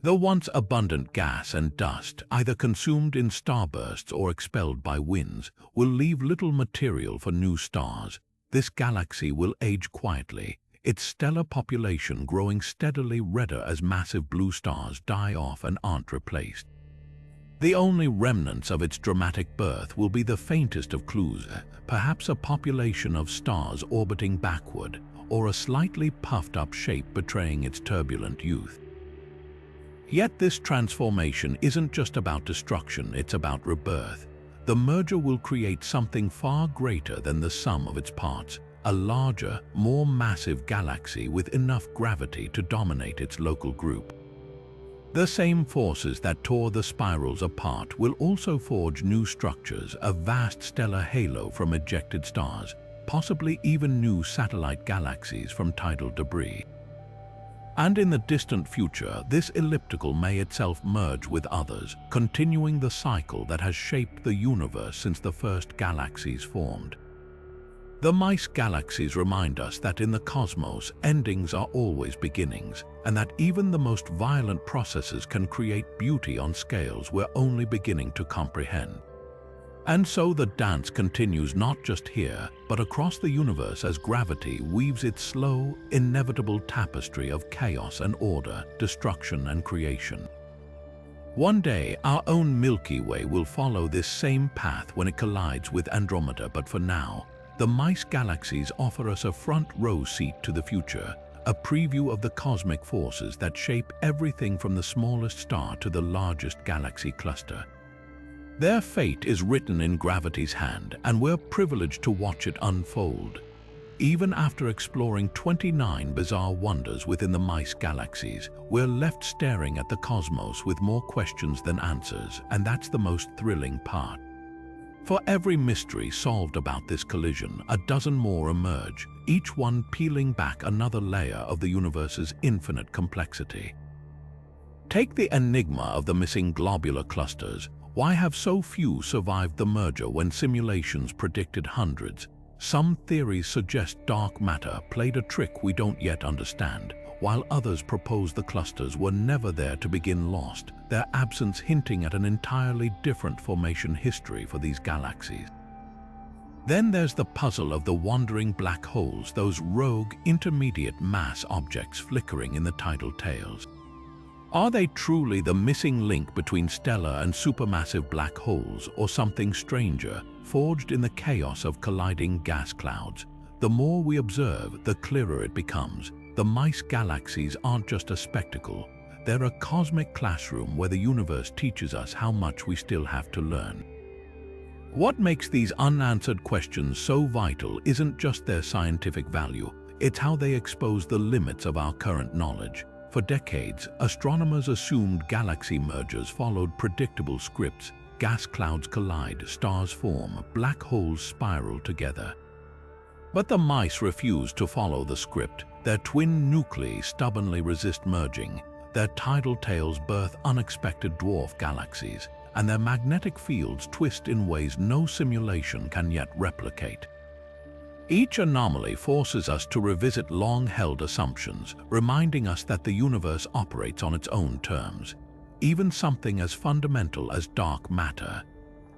The once abundant gas and dust, either consumed in starbursts or expelled by winds, will leave little material for new stars. This galaxy will age quietly, its stellar population growing steadily redder as massive blue stars die off and aren't replaced. The only remnants of its dramatic birth will be the faintest of clues, perhaps a population of stars orbiting backward, or a slightly puffed-up shape betraying its turbulent youth. Yet this transformation isn't just about destruction, it's about rebirth. The merger will create something far greater than the sum of its parts, a larger, more massive galaxy with enough gravity to dominate its local group. The same forces that tore the spirals apart will also forge new structures, a vast stellar halo from ejected stars, possibly even new satellite galaxies from tidal debris. And in the distant future, this elliptical may itself merge with others, continuing the cycle that has shaped the universe since the first galaxies formed. The Mice Galaxies remind us that in the cosmos, endings are always beginnings, and that even the most violent processes can create beauty on scales we're only beginning to comprehend. And so the dance continues not just here, but across the universe as gravity weaves its slow, inevitable tapestry of chaos and order, destruction and creation. One day, our own Milky Way will follow this same path when it collides with Andromeda, but for now, the Mice Galaxies offer us a front-row seat to the future, a preview of the cosmic forces that shape everything from the smallest star to the largest galaxy cluster. Their fate is written in gravity's hand, and we're privileged to watch it unfold. Even after exploring 29 bizarre wonders within the Mice Galaxies, we're left staring at the cosmos with more questions than answers, and that's the most thrilling part. For every mystery solved about this collision, a dozen more emerge, each one peeling back another layer of the universe's infinite complexity. Take the enigma of the missing globular clusters. Why have so few survived the merger when simulations predicted hundreds? Some theories suggest dark matter played a trick we don't yet understand, while others propose the clusters were never there to begin, lost, their absence hinting at an entirely different formation history for these galaxies. Then there's the puzzle of the wandering black holes, those rogue intermediate mass objects flickering in the tidal tails. Are they truly the missing link between stellar and supermassive black holes, or something stranger, forged in the chaos of colliding gas clouds? The more we observe, the clearer it becomes. The Mice Galaxies aren't just a spectacle. They're a cosmic classroom where the universe teaches us how much we still have to learn. What makes these unanswered questions so vital isn't just their scientific value, it's how they expose the limits of our current knowledge. For decades, astronomers assumed galaxy mergers followed predictable scripts. Gas clouds collide, stars form, black holes spiral together. But the mice refuse to follow the script. Their twin nuclei stubbornly resist merging. Their tidal tails birth unexpected dwarf galaxies, and their magnetic fields twist in ways no simulation can yet replicate. Each anomaly forces us to revisit long-held assumptions, reminding us that the universe operates on its own terms. Even something as fundamental as dark matter,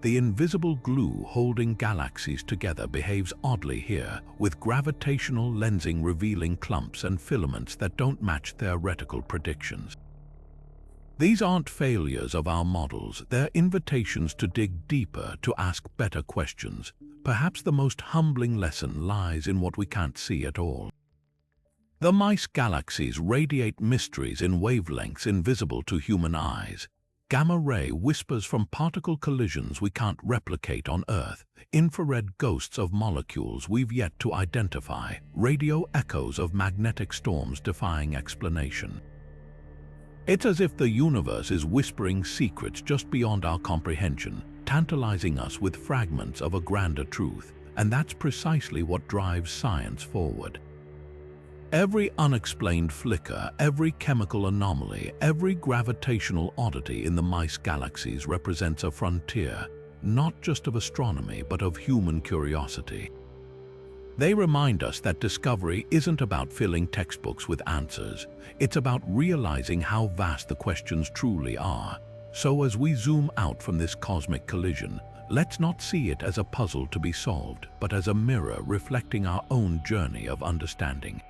the invisible glue holding galaxies together, behaves oddly here, with gravitational lensing revealing clumps and filaments that don't match theoretical predictions. These aren't failures of our models, they're invitations to dig deeper, to ask better questions. Perhaps the most humbling lesson lies in what we can't see at all. The Mice Galaxies radiate mysteries in wavelengths invisible to human eyes. Gamma-ray whispers from particle collisions we can't replicate on Earth, infrared ghosts of molecules we've yet to identify, radio echoes of magnetic storms defying explanation. It's as if the universe is whispering secrets just beyond our comprehension, tantalizing us with fragments of a grander truth, and that's precisely what drives science forward. Every unexplained flicker, every chemical anomaly, every gravitational oddity in the Mice Galaxies represents a frontier, not just of astronomy but of human curiosity. They remind us that discovery isn't about filling textbooks with answers, it's about realizing how vast the questions truly are. So as we zoom out from this cosmic collision, let's not see it as a puzzle to be solved, but as a mirror reflecting our own journey of understanding.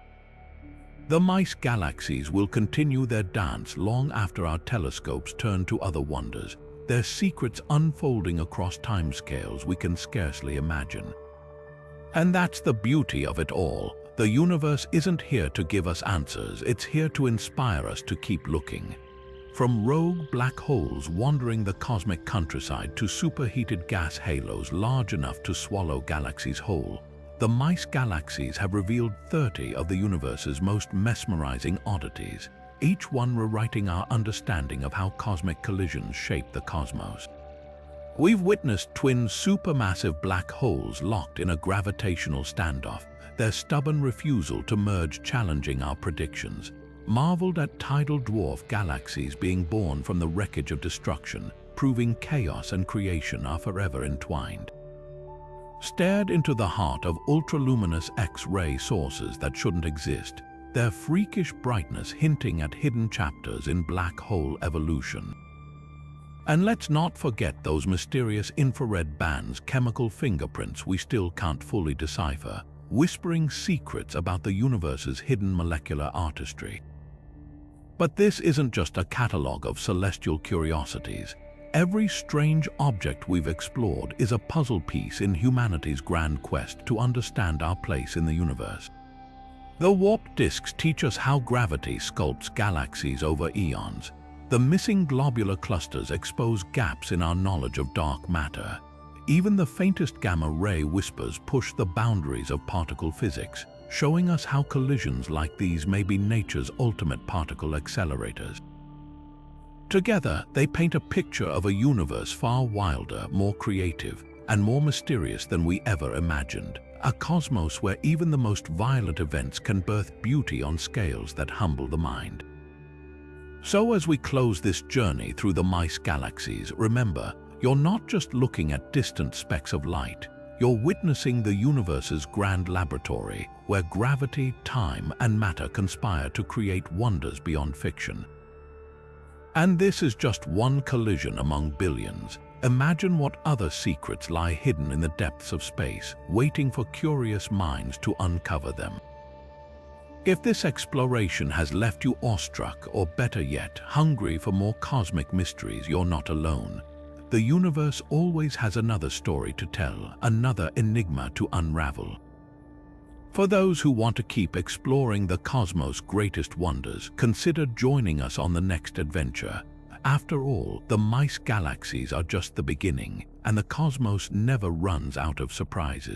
The Mice Galaxies will continue their dance long after our telescopes turn to other wonders, their secrets unfolding across timescales we can scarcely imagine. And that's the beauty of it all. The universe isn't here to give us answers, it's here to inspire us to keep looking. From rogue black holes wandering the cosmic countryside to superheated gas halos large enough to swallow galaxies whole, the Mice Galaxies have revealed 30 of the universe's most mesmerizing oddities, each one rewriting our understanding of how cosmic collisions shape the cosmos. We've witnessed twin supermassive black holes locked in a gravitational standoff, their stubborn refusal to merge challenging our predictions, marveled at tidal dwarf galaxies being born from the wreckage of destruction, proving chaos and creation are forever entwined. Stared into the heart of ultraluminous X-ray sources that shouldn't exist, their freakish brightness hinting at hidden chapters in black hole evolution. And let's not forget those mysterious infrared bands, chemical fingerprints we still can't fully decipher, whispering secrets about the universe's hidden molecular artistry. But this isn't just a catalogue of celestial curiosities. Every strange object we've explored is a puzzle piece in humanity's grand quest to understand our place in the universe. The warped disks teach us how gravity sculpts galaxies over eons. The missing globular clusters expose gaps in our knowledge of dark matter. Even the faintest gamma-ray whispers push the boundaries of particle physics, showing us how collisions like these may be nature's ultimate particle accelerators. Together, they paint a picture of a universe far wilder, more creative, and more mysterious than we ever imagined. A cosmos where even the most violent events can birth beauty on scales that humble the mind. So as we close this journey through the Mice Galaxies, remember, you're not just looking at distant specks of light. You're witnessing the universe's grand laboratory, where gravity, time, and matter conspire to create wonders beyond fiction. And this is just one collision among billions. Imagine what other secrets lie hidden in the depths of space, waiting for curious minds to uncover them. If this exploration has left you awestruck, or better yet, hungry for more cosmic mysteries, you're not alone. The universe always has another story to tell, another enigma to unravel. For those who want to keep exploring the cosmos' greatest wonders, consider joining us on the next adventure. After all, the Mice Galaxies are just the beginning, and the cosmos never runs out of surprises.